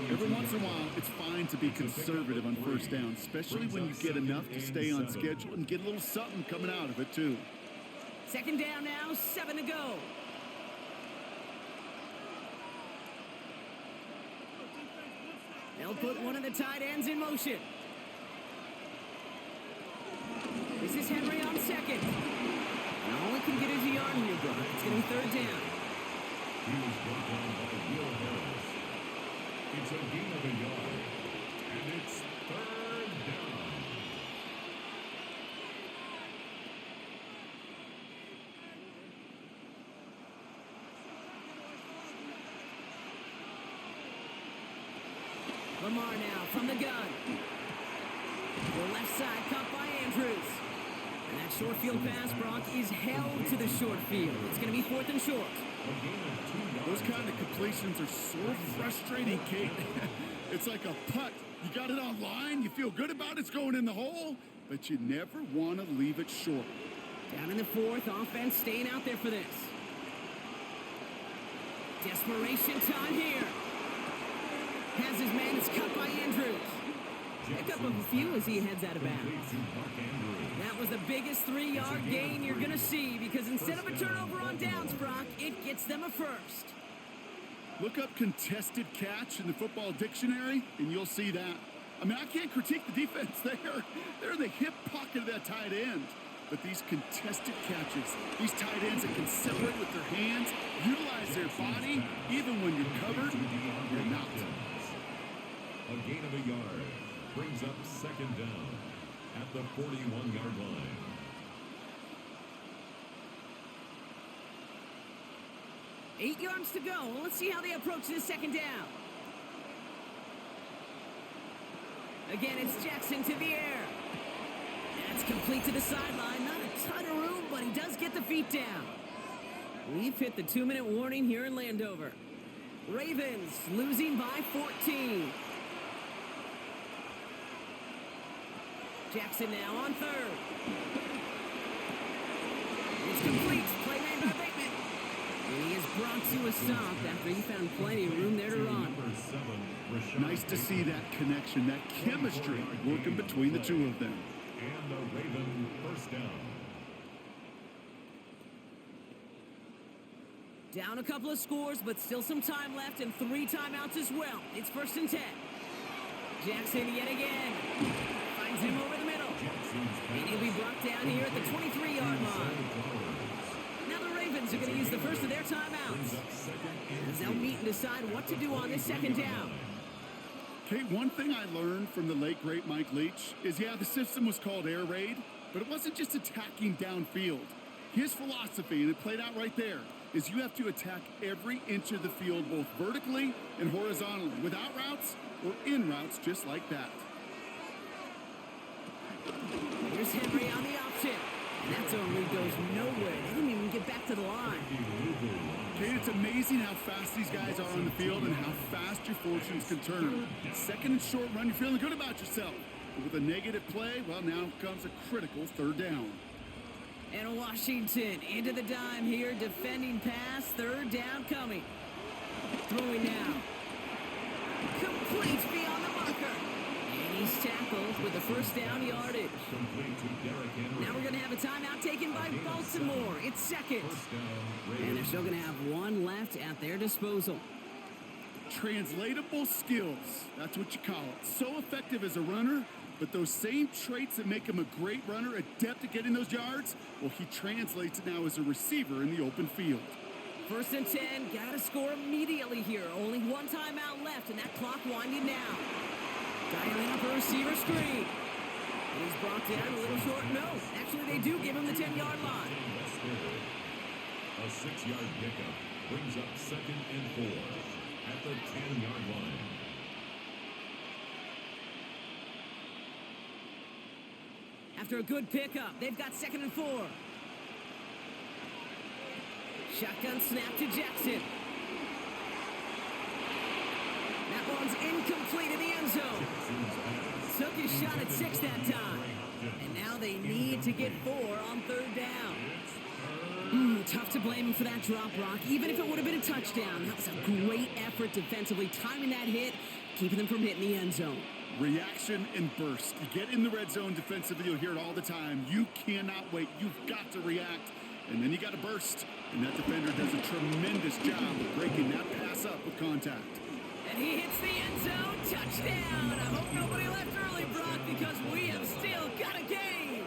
Every once in a while, it's fine to be conservative on 1st down, especially when you get enough to stay on schedule and get a little something coming out of it, too. 2nd down now, 7 to go. They'll put one of the tight ends in motion. This is Henry on 2nd. And all he can get is a yard here, Brock. It's going to be 3rd down. He was brought down by Will Harris. It's a gain of a yard. And it's 3rd down. Lamar now from the gun. The left side caught by Andrews. And that short field pass, Brock, is held to the short field. It's going to be 4th and short. Those kind of completions are so frustrating, Kate. It's like a putt. You got it on line, you feel good about it's going in the hole, but you never want to leave it short. Down in the 4th, offense staying out there for this. Desperation time here. Has his man, it's cut by Andrews. Pick up a few as he heads out of bounds. That was the biggest 3-yard gain you're going to see because instead of a turnover on downs, Brock, it gets them a 1st. Look up contested catch in the football dictionary, and you'll see that. I mean, I can't critique the defense there. They're in the hip pocket of that tight end. But these contested catches, these tight ends that can separate with their hands, utilize their body, even when you're covered, you're not. A gain of a yard brings up 2nd down at the 41-yard line. Eight yards to go. Let's see how they approach this 2nd down. Again, it's Jackson to the air. That's complete to the sideline. Not a ton of room, but he does get the feet down. We've hit the 2-minute warning here in Landover. Ravens losing by 14. Jackson now on 3rd. It's complete. Play made by Bateman. And he is brought to a stop after he found plenty of room there to run. Nice to see that connection, that chemistry working between the two of them. And the Raven 1st down. Down a couple of scores, but still some time left and 3 timeouts as well. It's 1st and 10. Jackson yet again. Finds him over the middle. And he'll be brought down here at the 23-yard line. Now the Ravens are going to use the first of their timeouts, as they'll meet and decide what to do on this 2nd down. Okay, one thing I learned from the late, great Mike Leach is, yeah, the system was called air raid, but it wasn't just attacking downfield. His philosophy, and it played out right there, is you have to attack every inch of the field, both vertically and horizontally, without routes or in routes, just like that. Here's Henry on the option. And that zone read goes nowhere. They didn't even get back to the line. Okay, it's amazing how fast these guys are on the field and how fast your fortunes can turn. 2nd and short run, you're feeling good about yourself. But with a negative play, well, now comes a critical 3rd down. And Washington into the dime here, defending pass, 3rd down coming. Throwing now. Complete beyond the marker. And he's tackled with the 1st down yardage. Now we're going to have a timeout taken by Baltimore. It's 2nd. And they're still going to have 1 left at their disposal. Translatable skills, that's what you call it. So effective as a runner, but those same traits that make him a great runner, adept at getting those yards, well, he translates it now as a receiver in the open field. 1st and 10, got to score immediately here. Only 1 timeout left, and that clock winding down. Dialing up a receiver screen. And he's brought down a little short. No, actually they do give him the 10-yard line. A 6-yard pickup brings up 2nd and 4 at the 10-yard line. After a good pickup, they've got 2nd and 4. Shotgun snap to Jackson. That one's incomplete in the end zone. Took his shot at 6 that time. And now they need to get 4 on 3rd down. Tough to blame him for that drop, Brock. Even if it would have been a touchdown, that was a great effort defensively, timing that hit, keeping them from hitting the end zone. Reaction and burst. You get in the red zone defensively, you'll hear it all the time. You cannot wait. You've got to react. And then you got to burst. And that defender does a tremendous job of breaking that pass up with contact. And he hits the end zone. Touchdown. I hope nobody left early, Brock, because we have still got a game.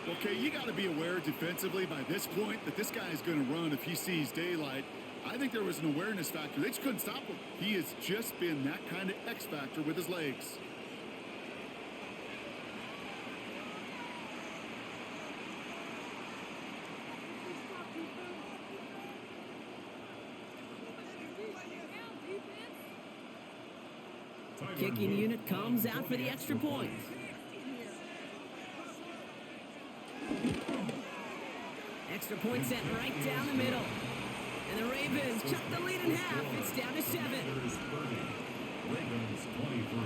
Okay, you got to be aware defensively by this point that this guy is going to run if he sees daylight. I think there was an awareness factor. They just couldn't stop him. He has just been that kind of X factor with his legs. Kicking unit comes out for the extra point. Extra point set right down the middle. And the Ravens cut the lead in half. It's down to 7. Ravens 23.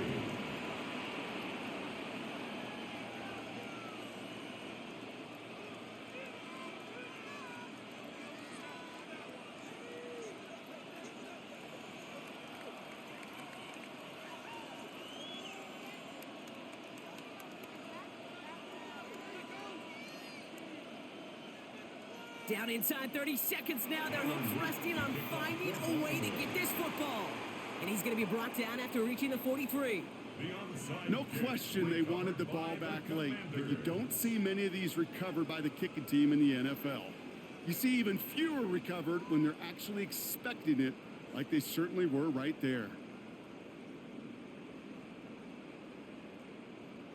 Down inside 30 seconds now. Their hopes resting on finding a way to get this football. And he's going to be brought down after reaching the 43. No question they wanted the ball back late, but you don't see many of these recovered by the kicking team in the NFL. You see even fewer recovered when they're actually expecting it, like they certainly were right there.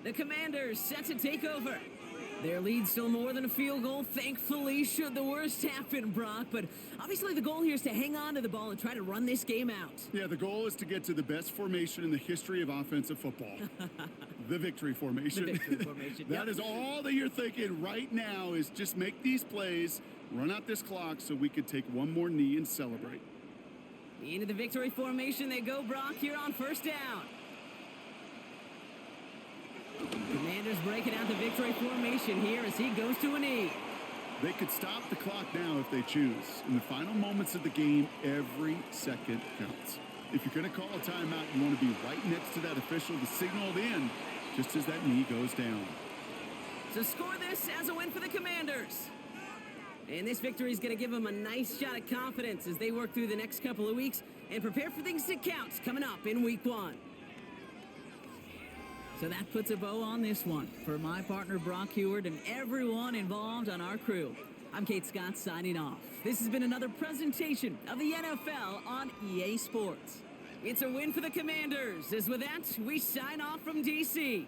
The Commanders set to take over. Their lead still more than a field goal, thankfully, should the worst happen, Brock. But obviously the goal here is to hang on to the ball and try to run this game out. Yeah, the goal is to get to the best formation in the history of offensive football. The victory formation. The victory formation. That is all that you're thinking right now is just make these plays, run out this clock so we could take one more knee and celebrate. Into the victory formation they go, Brock, here on 1st down. Commanders breaking out the victory formation here as he goes to a knee. They could stop the clock now if they choose. In the final moments of the game, every second counts. If you're going to call a timeout, you want to be right next to that official to signal it in just as that knee goes down. So score this as a win for the Commanders. And this victory is going to give them a nice shot at confidence as they work through the next couple of weeks and prepare for things that count coming up in Week 1. So that puts a bow on this one. For my partner Brock Heward and everyone involved on our crew, I'm Kate Scott signing off. This has been another presentation of the NFL on EA Sports. It's a win for the Commanders, as with that, we sign off from D.C.